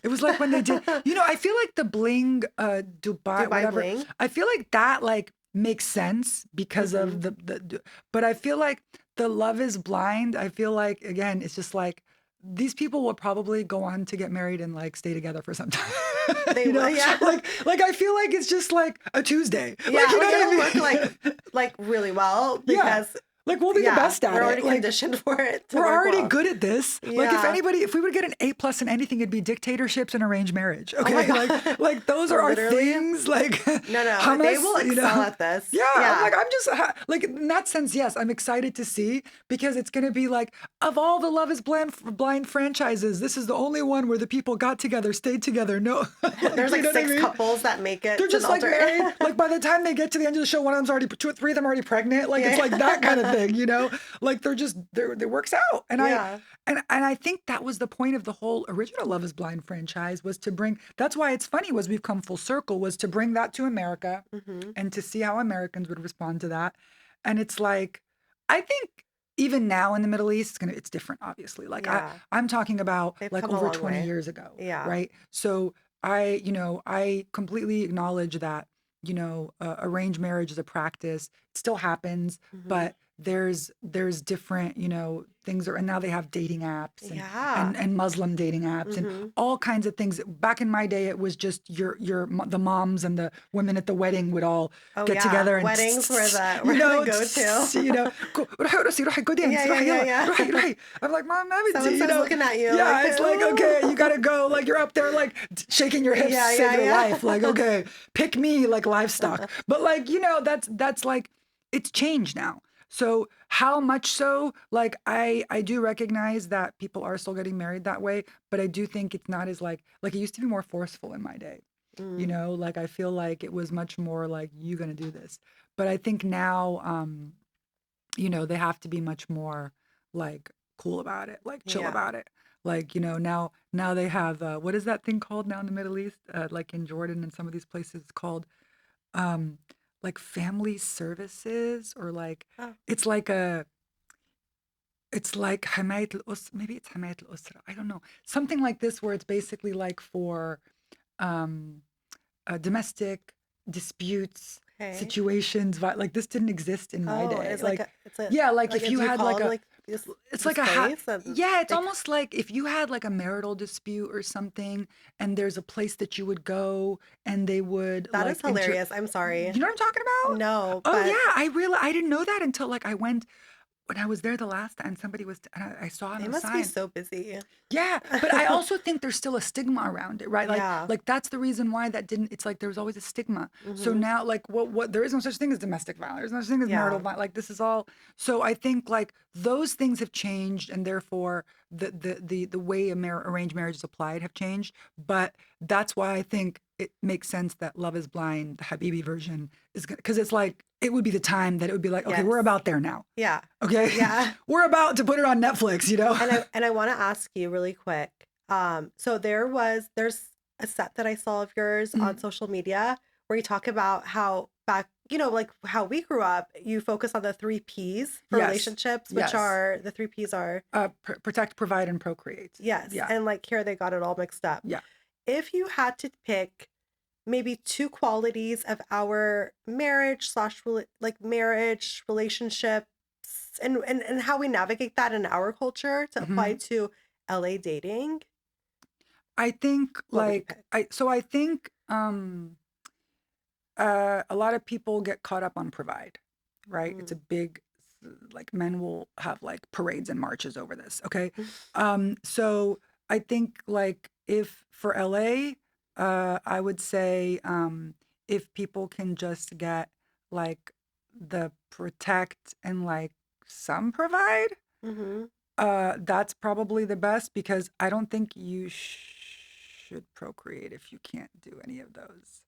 it was like when they did, I feel like the bling, Dubai, Dubai whatever. Bling. I feel like that like makes sense because Hmm. of but I feel like the Love is Blind. I feel like, again, it's just like these people will probably go on to get married and like stay together for some time. They will, yeah. Like I feel like it's just like a Tuesday. Like, Yeah, you know like it'll work what I mean? like really well Yeah. because Like we'll be the yeah, best at we're already it. Like conditioned for it to we're work already well. good at this. Like Yeah. if we would get an A plus in anything, it'd be dictatorships and arranged marriage. Oh my Okay. God. Like those are our Literally. things. Like No, they hummus, will excel at this. Yeah. I'm Yeah. like, I'm just like, in that sense, yes, I'm excited to see, because it's going to be like, of all the Love is Blind franchises, this is the only one where the people got together, stayed together. No, like, There's you like know what I six mean? couples that make They're it to the just like altar. married. Like by the time they get to the end of the show, one of them's already, two or three of them are already pregnant. Like it's Yeah. like that kind of thing, Like they're just it works out. Yeah. And I think that was the point of the whole original Love is Blind franchise, was to bring. That's why it's funny, was we've come full circle, was to bring that to America Hmm. and to see how Americans would respond to that. And it's like, I think even now in the Middle East, it's different, obviously. Like Yeah. I'm talking about They've like come a over long 20 way. years ago, Yeah. right? So I completely acknowledge that, arranged marriage is a practice. It still happens, Hmm. but there's different, things and now they have dating apps Yeah. and Muslim dating apps and Hmm. all kinds of things. Back in my day, it was just the moms and the women at the wedding would all Oh get yeah. together and Weddings were the you were the know, go-to. go dance. Yeah, yeah, yeah, yeah. I'm like, Mom, So and so's looking at you like, yeah, it's like, okay, you gotta go. Like you're up there, like shaking your hips to yeah, save yeah, your life. yeah. Like, okay, pick me like livestock. But like, that's like, it's changed now. So how much so? Like I do recognize that people are still getting married that way, but I do think it's not as like it used to be more forceful in my day. Mm, Like I feel like it was much more like, you gonna do this. But I think now, they have to be much more like cool about it, like chill yeah. about it. Like, now they have what is that thing called now in the Middle East? Like in Jordan and some of these places, it's called um like family services, or like Oh, it's like a it's like حماية maybe it's حماية الأسرة. I don't know. Something like this, where it's basically like for um domestic disputes, okay. situations, like this didn't exist in my Oh, day. it's like Like, a it's a yeah, like like if do you you had call like them a like it's this like place and yeah, it's they almost like if you had like a marital dispute or something, and there's a place that you would go, and they would that is like hilarious. I'm sorry. you know what I'm talking about? No, Oh but yeah, I didn't know that until like I went when I was there the last time. Somebody was, and I saw on they the must be sign. so busy. Yeah, but I also think there's still a stigma around it, right? Like Yeah. like that's the reason why that didn't, it's like there was always a stigma. So Hmm. now, like, what there is no such thing as domestic violence. There's no such thing as marital Yeah. violence. Like this is all, so I think like those things have changed, and therefore the way arranged marriage is applied have changed. But that's why I think it makes sense that Love is Blind, the Habibi version, is because it's like it would be the time that it would be like, okay, we're Yes. about there now. Yeah. Okay, Yeah. we're about to put it on Netflix, And I want to ask you really quick. So there's a set that I saw of yours on Mm. social media where you talk about how back, like how we grew up, you focus on the three P's for Yes. relationships, which Yes. are the three P's are Protect, provide, and procreate. yes, Yeah. and like here they got it all mixed up. Yeah. If you had to pick maybe two qualities of our marriage slash like marriage relationships and how we navigate that in our culture to apply Hmm. to LA dating, I think what would you like pick? I think a lot of people get caught up on provide, right? It's Mm, a big like men will have like parades and marches over this. Okay. So I think like if for LA, I would say if people can just get like the protect and like some provide, Mm-hmm. that's probably the best because I don't think you should procreate if you can't do any of those.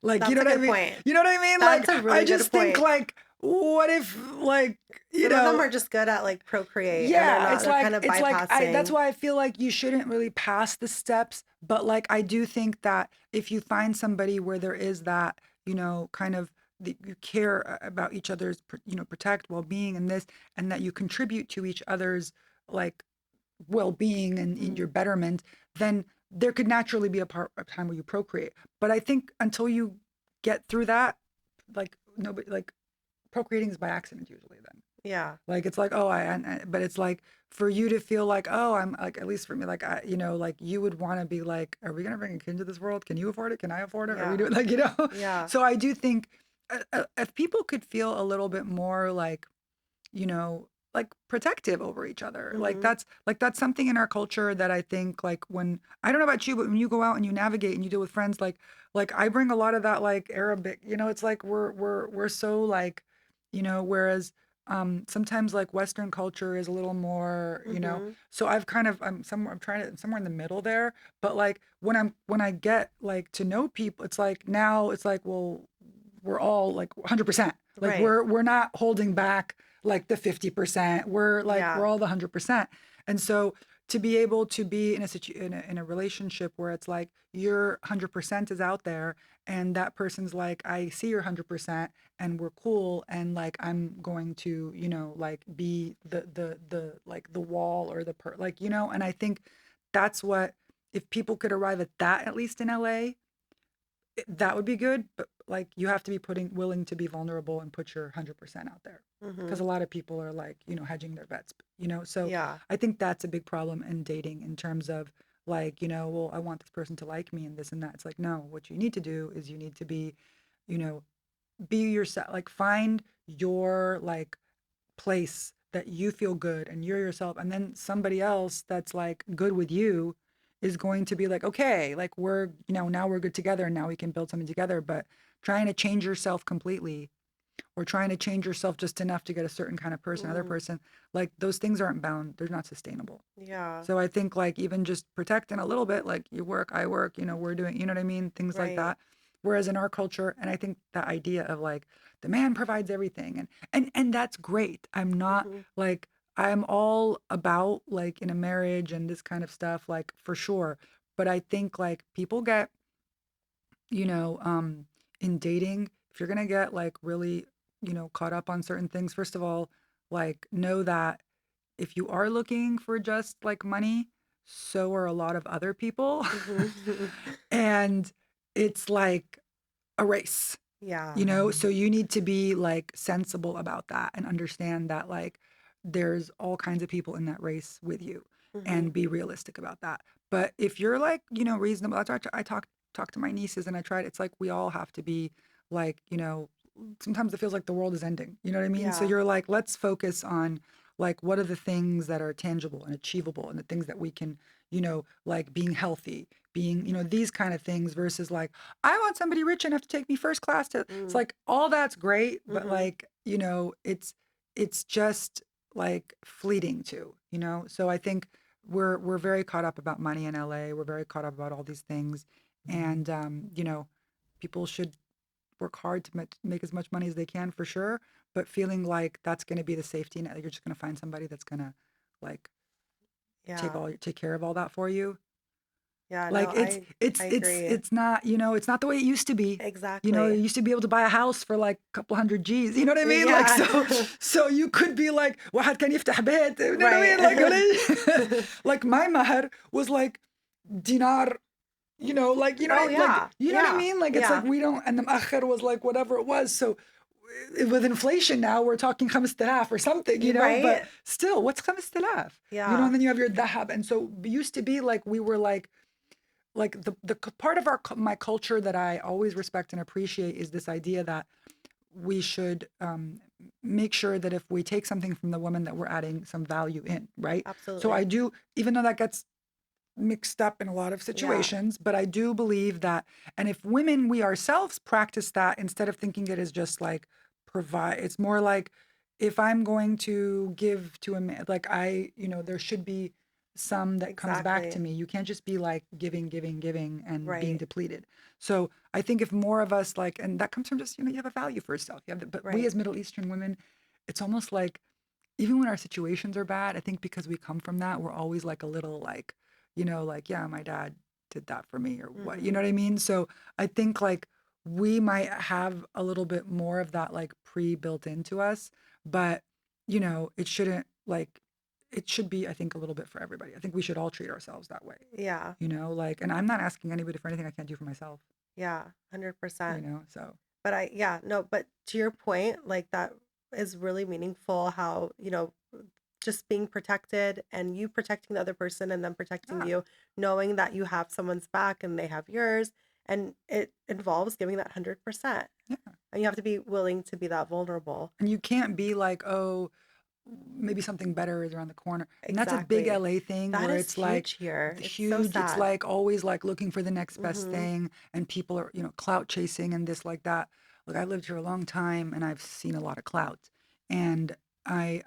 Like, you That's know a what I good mean? point. You know what I mean? That's Like, a I really good just think point. like, what if like, you Some of them know, are just good at like procreate and yeah, they're kind of it's like I that's bypassing. why I feel like you shouldn't really pass the steps, but like I do think that if you find somebody where there is that, kind of that you care about each other's, protect well-being and this and that you contribute to each other's like well-being and in Mm. your betterment, then there could naturally be a part of time where you procreate. But I think until you get through that, like nobody like procreating is by accident usually then. Yeah. Like it's like, oh, but it's like for you to feel like, oh, I'm like, at least for me, like, like you would want to be like, are we gonna bring a kid into this world? Can you afford it? Can I afford it? Are we Yeah. doing like? Yeah. So I do think if people could feel a little bit more like, you know, like protective over each other, Mm-hmm. like that's something in our culture that I think like when I don't know about you, but when you go out and you navigate and you deal with friends, like I bring a lot of that like Arabic, it's like we're so like, whereas sometimes like Western culture is a little more, Mm-hmm. so I'm trying to I'm somewhere in the middle there. But like when I get like to know people, it's like now it's like, well, we're all like 100%. Like Right. we're not holding back like the 50%. We're Yeah. all the 100%. And so to be able to be in a relationship where it's like your 100% is out there and that person's like, I see your 100% and we're cool and like I'm going to, like be the like the wall or and I think that's what, if people could arrive at that, at least in LA, that would be good, but like you have to be willing to be vulnerable and put your 100% out there. Because Mm-hmm. a lot of people are like, hedging their bets, so Yeah. I think that's a big problem in dating in terms of like, well, I want this person to like me and this and that. It's like, no, what you need to do is you need to be, you know, be yourself, like find your like place that you feel good and you're yourself, and then somebody else that's like good with you is going to be like, okay, like we're, now we're good together and now we can build something together. But trying to change yourself completely or trying to change yourself just enough to get a certain kind of person, other Mm-hmm. person, like those things aren't bound, they're not sustainable. Yeah. So I think like even just protecting a little bit, like you work, I work, we're doing, you know what I mean? Things like Right. that. Whereas in our culture, and I think the idea of like the man provides everything and that's great. I'm not Mm-hmm. like, I'm all about like in a marriage and this kind of stuff, like for sure. But I think like people get, you know, um, in dating, if you're gonna get like really, caught up on certain things, first of all, like know that if you are looking for just like money, so are a lot of other people. Mm-hmm. And it's like a race, Yeah. so you need to be like sensible about that and understand that like there's all kinds of people in that race with you Mm-hmm. and be realistic about that. But if you're like, reasonable, that's why I talk to my nieces and I tried, it's like we all have to be like, sometimes it feels like the world is ending. You know what I mean? So Yeah. you're like, let's focus on like what are the things that are tangible and achievable and the things that we can, like being healthy, being, these kind of things versus like, I want somebody rich enough to take me first class to, it's Mm. like all that's great, but Mm-hmm. like, it's just like fleeting too, So I think we're very caught up about money in LA. We're very caught up about all these things. And people should work hard to make as much money as they can for sure, but feeling like that's going to be the safety net, that you're just going to find somebody that's going to like Yeah. take care of all that for you. Yeah. No, Like I agree. it's not, it's not the way it used to be. You Exactly. used to be able to buy a house for like a couple hundred G's. You know what I mean? Like Yeah. so you could be like واحد كان يفتح بيت. You know what I mean? Right. Like my mahar was like dinar, like Oh yeah. you know what I Yeah. mean? Like it's like Yeah. we don't, and the akhir was like whatever it was. So with inflation now we're talking 5000 or something, but Right? still, what's 5000? Yeah. And then you have your dahab. And so it used to be like we were like the part of my culture that I always respect and appreciate is this idea that we should make sure that if we take something from the woman that we're adding some value in, right? So I Absolutely. do, even though that gets mixed up in a lot of Yeah. situations, but I do believe that, and if women, we ourselves practice that instead of thinking it is just like provide, it's more like if I'm going to give to a man, like there should be some that comes back to Exactly. me. You can't just be like giving, giving, giving and being Right. depleted. So I think if more of us like, and that comes from just, you have a value for yourself. But we Right. as Middle Eastern women, it's almost like even when our situations are bad, I think because we come from that, we're always like a little like, like, yeah, my dad did that for me or what, you know Mhm. what I mean? So I think like we might have a little bit more of that like pre-built into us, but it shouldn't like, it should be, I think, a little bit for everybody. I think we should all treat ourselves that way, Yeah. like, and I'm not asking anybody for anything I can't do for myself, Yeah. 100%. so But yeah, no, but to your point, like that is really meaningful how, just being protected and you protecting the other person and them protecting yeah, you, knowing that you have someone's back and they have yours. And it involves giving that 100%. yeah. And you have to be willing to be that vulnerable. And you can't be like, oh, maybe something better is around the corner. And that's a big Exactly. LA thing That where is it's like huge here. It's so huge. It's sad. like always like looking for the next best Mm-hmm. thing and people are, clout chasing and this like that. Look, I lived here a long time and I've seen a lot of clout. And I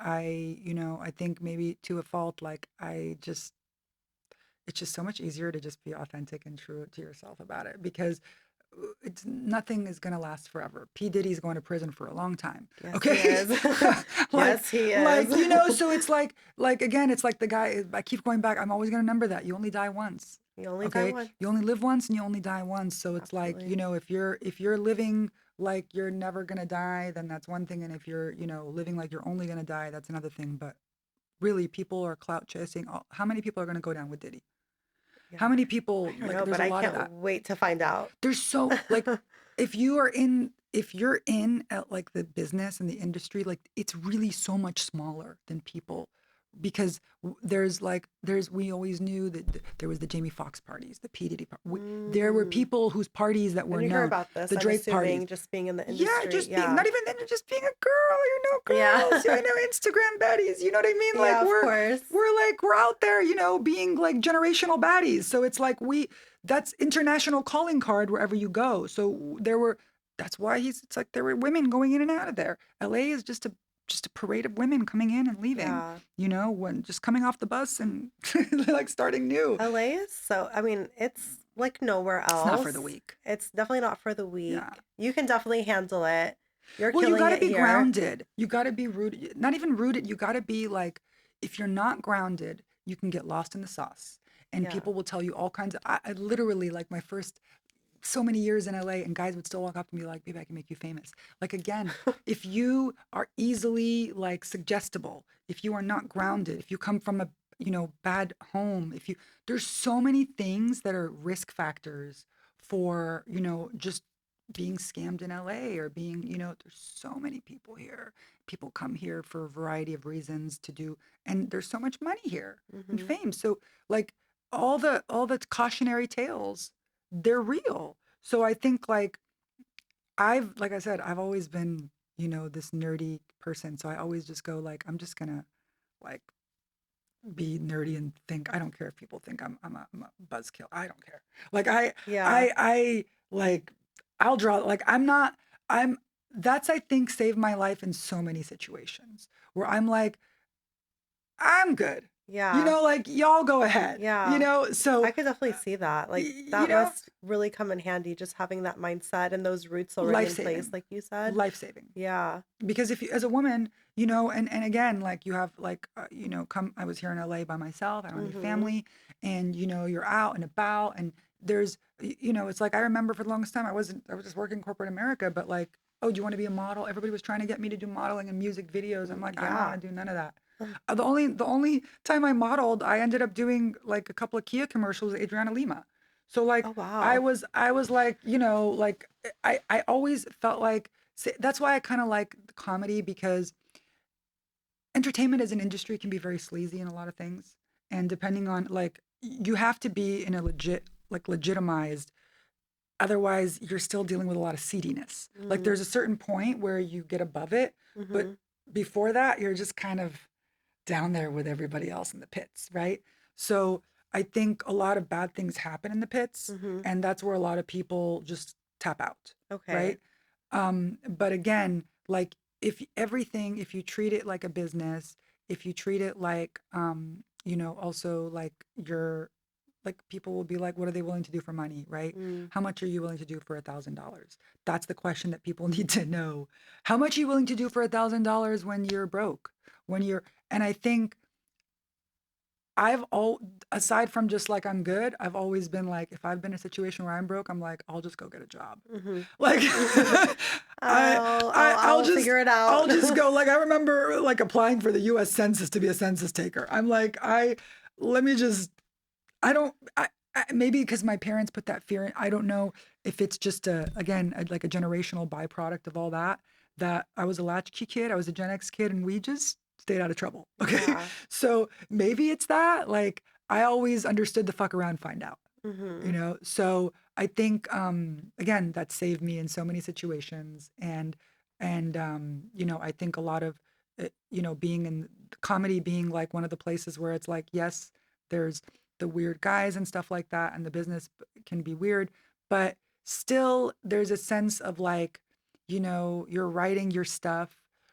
think maybe to a fault, like it's just so much easier to just be authentic and true to yourself about it because it's nothing is going to last forever. P Diddy's going to prison for a long time. Yes, he Okay. is. like Yes, he is. so it's like again, it's like the guy, I keep going back. I'm always going to remember that you only die once. You only die Okay. once. You only live once and you only die once. So it's like, Absolutely. if you're living like you're never going to die, then that's one thing. And if you're, living like you're only going to die, that's another thing. But really people are clout chasing. How many people are going to go down with Diddy? How Yeah. many I people, don't like know, there's but a I lot of can't that. wait to find out. There's so like if you're in at like the business and the industry, like it's really so much smaller than people because there's we always knew that there was the Jamie Foxx parties, the P Diddy there were Mm. people whose parties that I were didn't hear known, about this. the I'm Drake assuming parties. just being in the Yeah, industry. just being Yeah. not even then, just being a girl, girls, Yeah. Instagram baddies, you know what I mean? Like Yeah, of course. we're out there, being like generational baddies. So it's like that's international calling card wherever you go. So that's why it's like there were women going in and out of there. LA is just a parade of women coming in and leaving, Yeah. when just coming off the bus and like starting new. LA is so, I mean, it's like nowhere It's not for the else. weak. It's definitely not for the Yeah. weak. You can definitely handle it. You're Well, you killing got to it be here. grounded. You got to be rooted. Not even rooted. You got to be like, if you're not grounded, you can get lost in the sauce. And Yeah. people will tell you all kinds of, I literally, like my first so many years in LA, and guys would still walk up to me like, baby, I can make you famous. Like, again, if you are easily like suggestible, if you are not grounded, if you come from a, bad home, there's so many things that are risk factors for, just being scammed in LA or being, there's so many people here. People come here for a variety of reasons to do, and there's so much money here and Hmm. fame. So like all the cautionary tales, they're real. So I think like I said, I've always been, this nerdy person. So I always just go like, I'm just gonna like be nerdy and think I don't care if people think I'm a buzzkill. I don't care. Like Yeah. I like I'll draw like I'm not I'm that's I think saved my life in so many situations where I'm like I'm good. Yeah. Like y'all go ahead. Yeah. I So could definitely see that. Like y- you that know must really come in handy just having that mindset and those roots already life in place, saving. like you said. Life saving. Yeah. Because if you as a woman, and again, like you have like come I was here in LA by myself, I don't have any Hmm. family, and you're out and about, and there's it's like I remember for the longest time I was just working corporate America, but like, oh, do you want to be a model? Everybody was trying to get me to do modeling and music videos. I'm like, I don't Yeah. want to do none of that. The only time I modeled, I ended up doing like a couple of Kia commercials with Adriana Lima. So like Oh, I wow. was I was like, like I always felt like that's why I kind of like the comedy because entertainment as an industry can be very sleazy in a lot of things. And depending on like you have to be in a legitimized otherwise you're still dealing with a lot of seediness. Like Mm. there's a certain point where you get above it, but Mhm. before that you're just kind of down there with everybody else in the pits, right? So I think a lot of bad things happen in the pits, Mhm. and that's where a lot of people just tap out, Okay. right? But again, like if you treat it like a business, if you treat it like, also like you're like people will be like, what are they willing to do for money, right? Mm. How much are you willing to do for $1,000? That's the question that people need to know. How much are you willing to do for $1,000 when you're broke? When you're, and I think I've all aside from just like I'm good, I've always been like, if I've been in a situation where I'm broke, I'm like, I'll just go get a job. Mhm. Like I I'll I'll just figure it out. I'll just go. Like I remember like applying for the US Census to be a census taker. I'm like, let me just I don't maybe because my parents put that fear in. I don't know if it's just like a generational byproduct of all that. That I was a latchkey kid, I was a Gen X kid, and we just stayed out of trouble. Okay, Yeah. so maybe it's that. Like I always understood the fuck around, find out. Mhm. So I think again that saved me in so many situations, and I think a lot of being in comedy being like one of the places where it's like, yes, there's the weird guys and stuff like that, and the business can be weird, but still there's a sense of like, you're writing your stuff,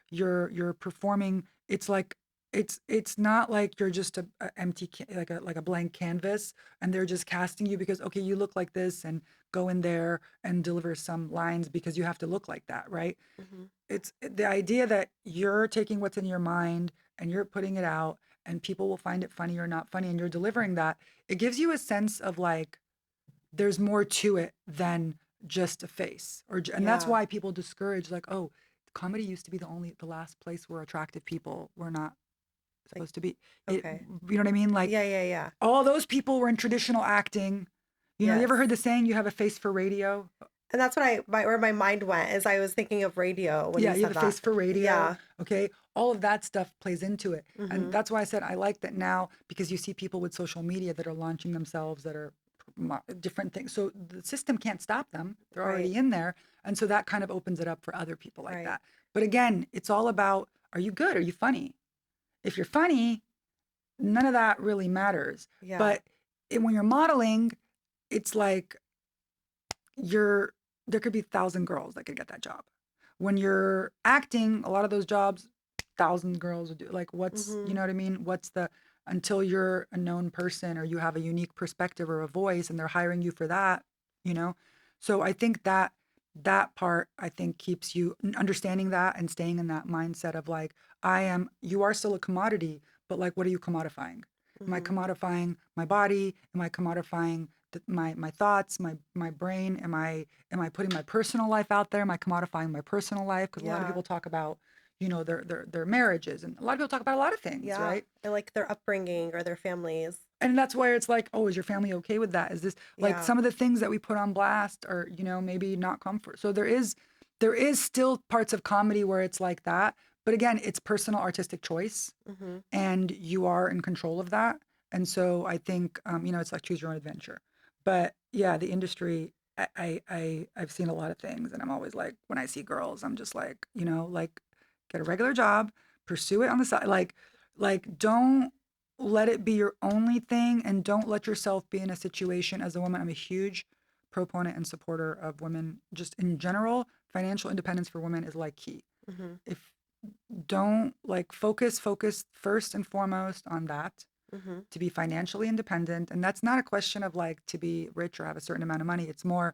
you're performing. It's like it's not like you're just a empty like a blank canvas, and they're just casting you because, okay, you look like this, and go in there and deliver some lines because you have to look like that, right? Mhm. It's the idea that you're taking what's in your mind and you're putting it out, and people will find it funny or not funny, and you're delivering that. It gives you a sense of like there's more to it than just a face, and that's Yeah. why people discourage like, oh, comedy used to be the last place where attractive people were not Like, supposed to be. It okay. You know what I mean? Like Yeah, yeah, yeah. all those people were in traditional acting. You ever Yes. heard the saying, you have a face for radio? And that's what where my mind went is I was thinking of radio when Yeah, you you have said a that. face for radio. Yeah. Okay. All of that stuff plays into it. And Mhm. that's why I said I like that now, because you see people with social media that are launching themselves, that are different things. So the system can't stop them. They're Right. already in there. And so that kind of opens it up for other people like Right. that. But again, it's all about, are you good? Are you funny? If you're funny, none of that really matters. Yeah. But when you're modeling, it's like you're there could be 1,000 girls that could get that job. When you're acting, a lot of those jobs, 1,000 girls would do. Like, you Mhm. know what I mean? What's the until you're a known person or you have a unique perspective or a voice, and they're hiring you for that, you know. So I think that part, I think, keeps you understanding that and staying in that mindset of like, you are still a commodity, but like, what are you commodifying? Am I Mhm. commodifying my body? Am I commodifying my thoughts, my brain? Am I putting my personal life out there? Am I commodifying my personal life? Because a lot of Yeah. people talk about, their marriages, and a lot of people talk about a lot of things, Yeah. right? And like their upbringing or their families. And that's where it's like, oh, is your family okay with that? Is this like Yeah. some of the things that we put on blast are, maybe not comfort. So there is still parts of comedy where it's like that. But again, it's personal artistic choice, Mhm. and you are in control of that. And so I think, it's like choose your own adventure. But yeah, the industry, I've seen a lot of things, and I'm always like, when I see girls, I'm just like, like, get a regular job, pursue it on the side, like don't let it be your only thing, and don't let yourself be in a situation as a woman. I'm a huge proponent and supporter of women just in general. Financial independence for women is like key. Mhm. If don't like focus first and foremost on that, Mhm. to be financially independent. And that's not a question of like to be rich or have a certain amount of money. It's more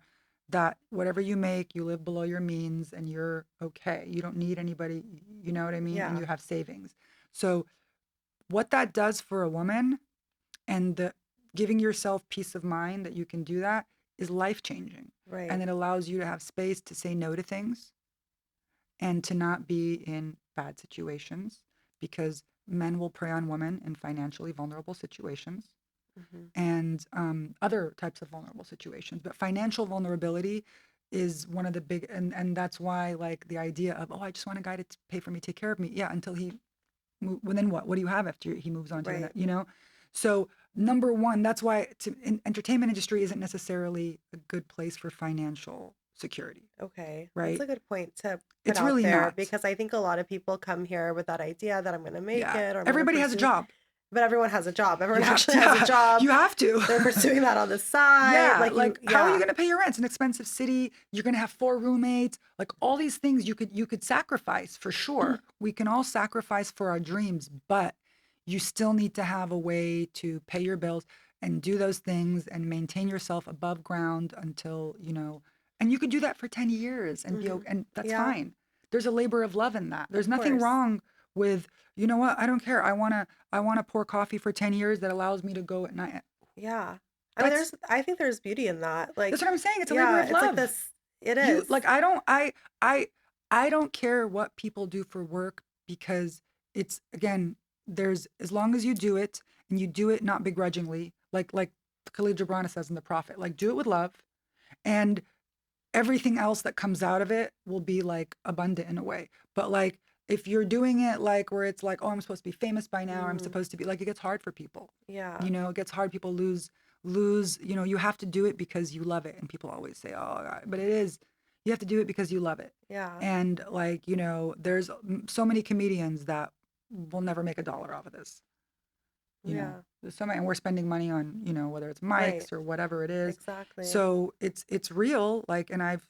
that whatever you make, you live below your means, and you're okay. You don't need anybody, you know what I mean? And Yeah. you have savings. So what that does for a woman, and the giving yourself peace of mind that you can do that, is life changing. And Right. it allows you to have space to say no to things, and to not be in bad situations, because men will prey on women in financially vulnerable situations, Mhm. and other types of vulnerable situations. But financial vulnerability is one of the big, and that's why, like, the idea of, oh, I just want a guy to pay for me, take care of me. Yeah, until he well, then what? What do you have after he moves on to the Right. next? So number one, that's why entertainment industry isn't necessarily a good place for financial security, Okay, that's right? a good point to put It's out really there not. because I think a lot of people come here with that idea that I'm going to make Yeah. it or I'm going to Everybody has a pursue, job. but everyone has a job. You Everyone have actually to, has a yeah, job. you have to. They're pursuing that on the side. Yeah, Like you, like how are you yeah. going to pay your rent? It's an expensive city. You're going to have 4 roommates. Like all these things you could sacrifice for sure. We can all sacrifice for our dreams, but you still need to have a way to pay your bills and do those things and maintain yourself above ground until, and you could do that for 10 years and be Hmm. okay, and that's Yeah, fine. There's a labor of love in that. There's of nothing course. wrong with, you know what? I don't care. I want to pour coffee for 10 years that allows me to go at night. Yeah. I mean, That's I think there's beauty in that. Like, That's what I'm saying. It's a labor yeah, of it's like love. this. It You is. like I I don't care what people do for work because it's again, there's as long as you do it and you do it not begrudgingly, like Khalil Gibran says in The Prophet, like do it with love and everything else that comes out of it will be like abundant in a way. But like if you're doing it like where it's like, oh, I'm supposed to be famous by now, or I'm Mm, supposed to be like, it gets hard for people. yeah. It gets hard. People lose, you have to do it because you love it. And people always say, oh, God, but you have to do it because you love it. Yeah. And like, there's so many comedians that will never make a dollar off of this. Yeah. There's so many, and we're spending money on, whether it's Right. mics or whatever it is. Exactly. So it's real. Like, and I've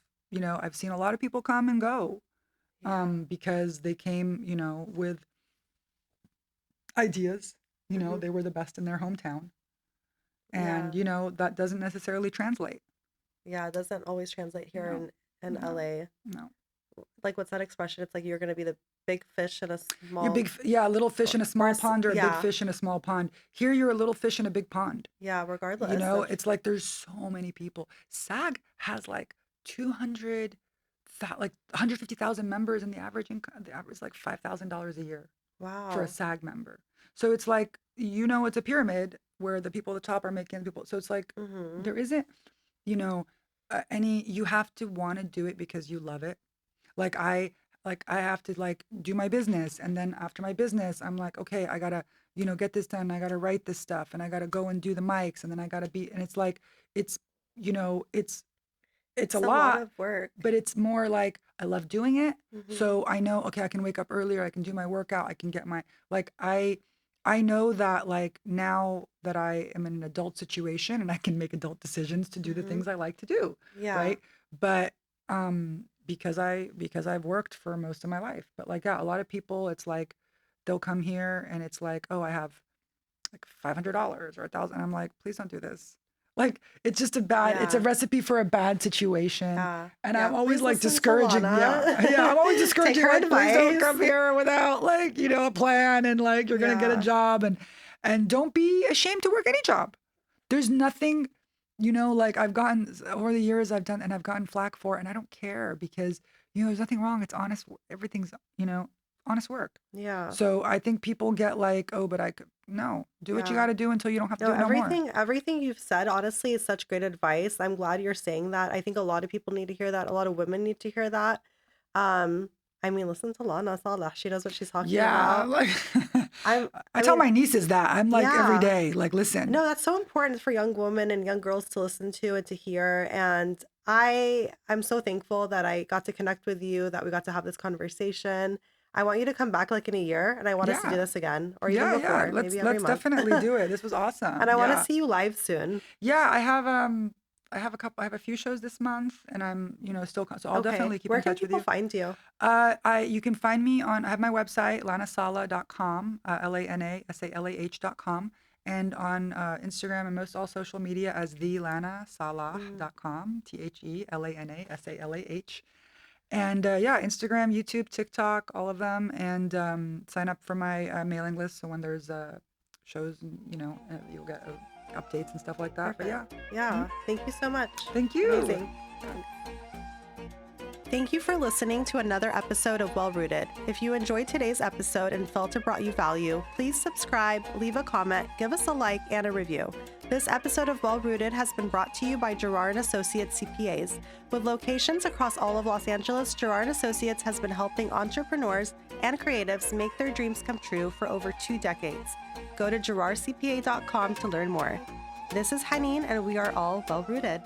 seen a lot of people come and go, Yeah. because they came, with ideas, Hmm. they were the best in their hometown. And, Yeah. that doesn't necessarily translate. Yeah. It doesn't always translate here No, in no, LA. no. Like, what's that expression? It's like you're going to be the big fish in a You're small, yeah, a little fish in a or small pond or a big yeah. fish in a small pond. Here, you're a little fish in a big pond. Yeah. Regardless of, It's like there's so many people. SAG has like 200, like 150,000 members, and the average is like $5,000 a year for a wow. SAG member. So it's like, it's a pyramid where the people at the top are making the people. So it's like Hmm. there isn't, you know, you have to want to do it because you love it. Like I have to like do my business, and then after my business I'm like, okay, I gotta, get this done. I gotta write this stuff, and I gotta go and do the mics, and then I gotta be, and it's like, it's, it's a It's a lot lot, of work. but it's more like I love doing it. Hmm. So I know, okay, I can wake up earlier, I can do my workout, I can get my, like, I know that like now that I am in an adult situation and I can make adult decisions to do the Hmm. things I like to do, Yeah. right? But because I've worked for most of my life. But like, yeah, a lot of people, it's like they'll come here and it's like, oh, I have like $500 or 1,000. I'm like, please don't do this. Like, it's a Yeah. recipe for a bad situation. Yeah. And Yeah. I'm always Please like listen to discouraging. Yeah. Yeah. Lana. I'm always Take discouraging. her Like, please don't advice. come here without like, a plan, and like, you're going to get a Yeah. job, and don't be ashamed to work any job. There's nothing, like I've gotten over the years I've gotten flack for it, and I don't care because, there's nothing wrong. It's honest. Everything's, honest work. Yeah. So I think people get like, oh, but I could, no, do what you got Yeah. to do until you don't have to No, do it no more. everything you've said, honestly, is such great advice. I'm glad you're saying that. I think a lot of people need to hear that. A lot of women need to hear that. Um, I mean, listen to Lana Salah. She knows what she's talking Yeah. about. Like, I I tell mean, my nieces that. I'm like every yeah. day, like, listen. No, that's so important for young women and young girls to listen to and to hear. And I'm so thankful that I got to connect with you, that we got to have this conversation. I want you to come back like in a year, and I want us to do Yeah. this again, or even Yeah. Yeah. before, Let's, maybe every let's month. definitely do it. This was And awesome. I want to Yeah. see you live soon. Yeah. I have a few shows this month, and I'm, still, so I'll Okay. definitely keep Where in can touch with people you. find you? You can find me I have my website, lanasalah.com, LANASALAH.com, and on Instagram and most all social media as Mm, thelanasalah.com, THELANASALAH. And yeah, Instagram, YouTube, TikTok, all of them, and sign up for my mailing list. So when there's shows, you'll get updates and stuff like that. But perfect. yeah, Mhm. Yeah. Thank you so much. Thank you. Amazing. Thank you for listening to another episode of Well Rooted. If you enjoyed today's episode and felt it brought you value, please subscribe, leave a comment, give us a like, and a review. This episode of Well Rooted has been brought to you by Girard and Associates CPAs. With locations across all of Los Angeles, Girard and Associates has been helping entrepreneurs and creatives make their dreams come true for over 2 decades. Go to girardcpa.com to learn more. This is Haneen, and we are all well rooted.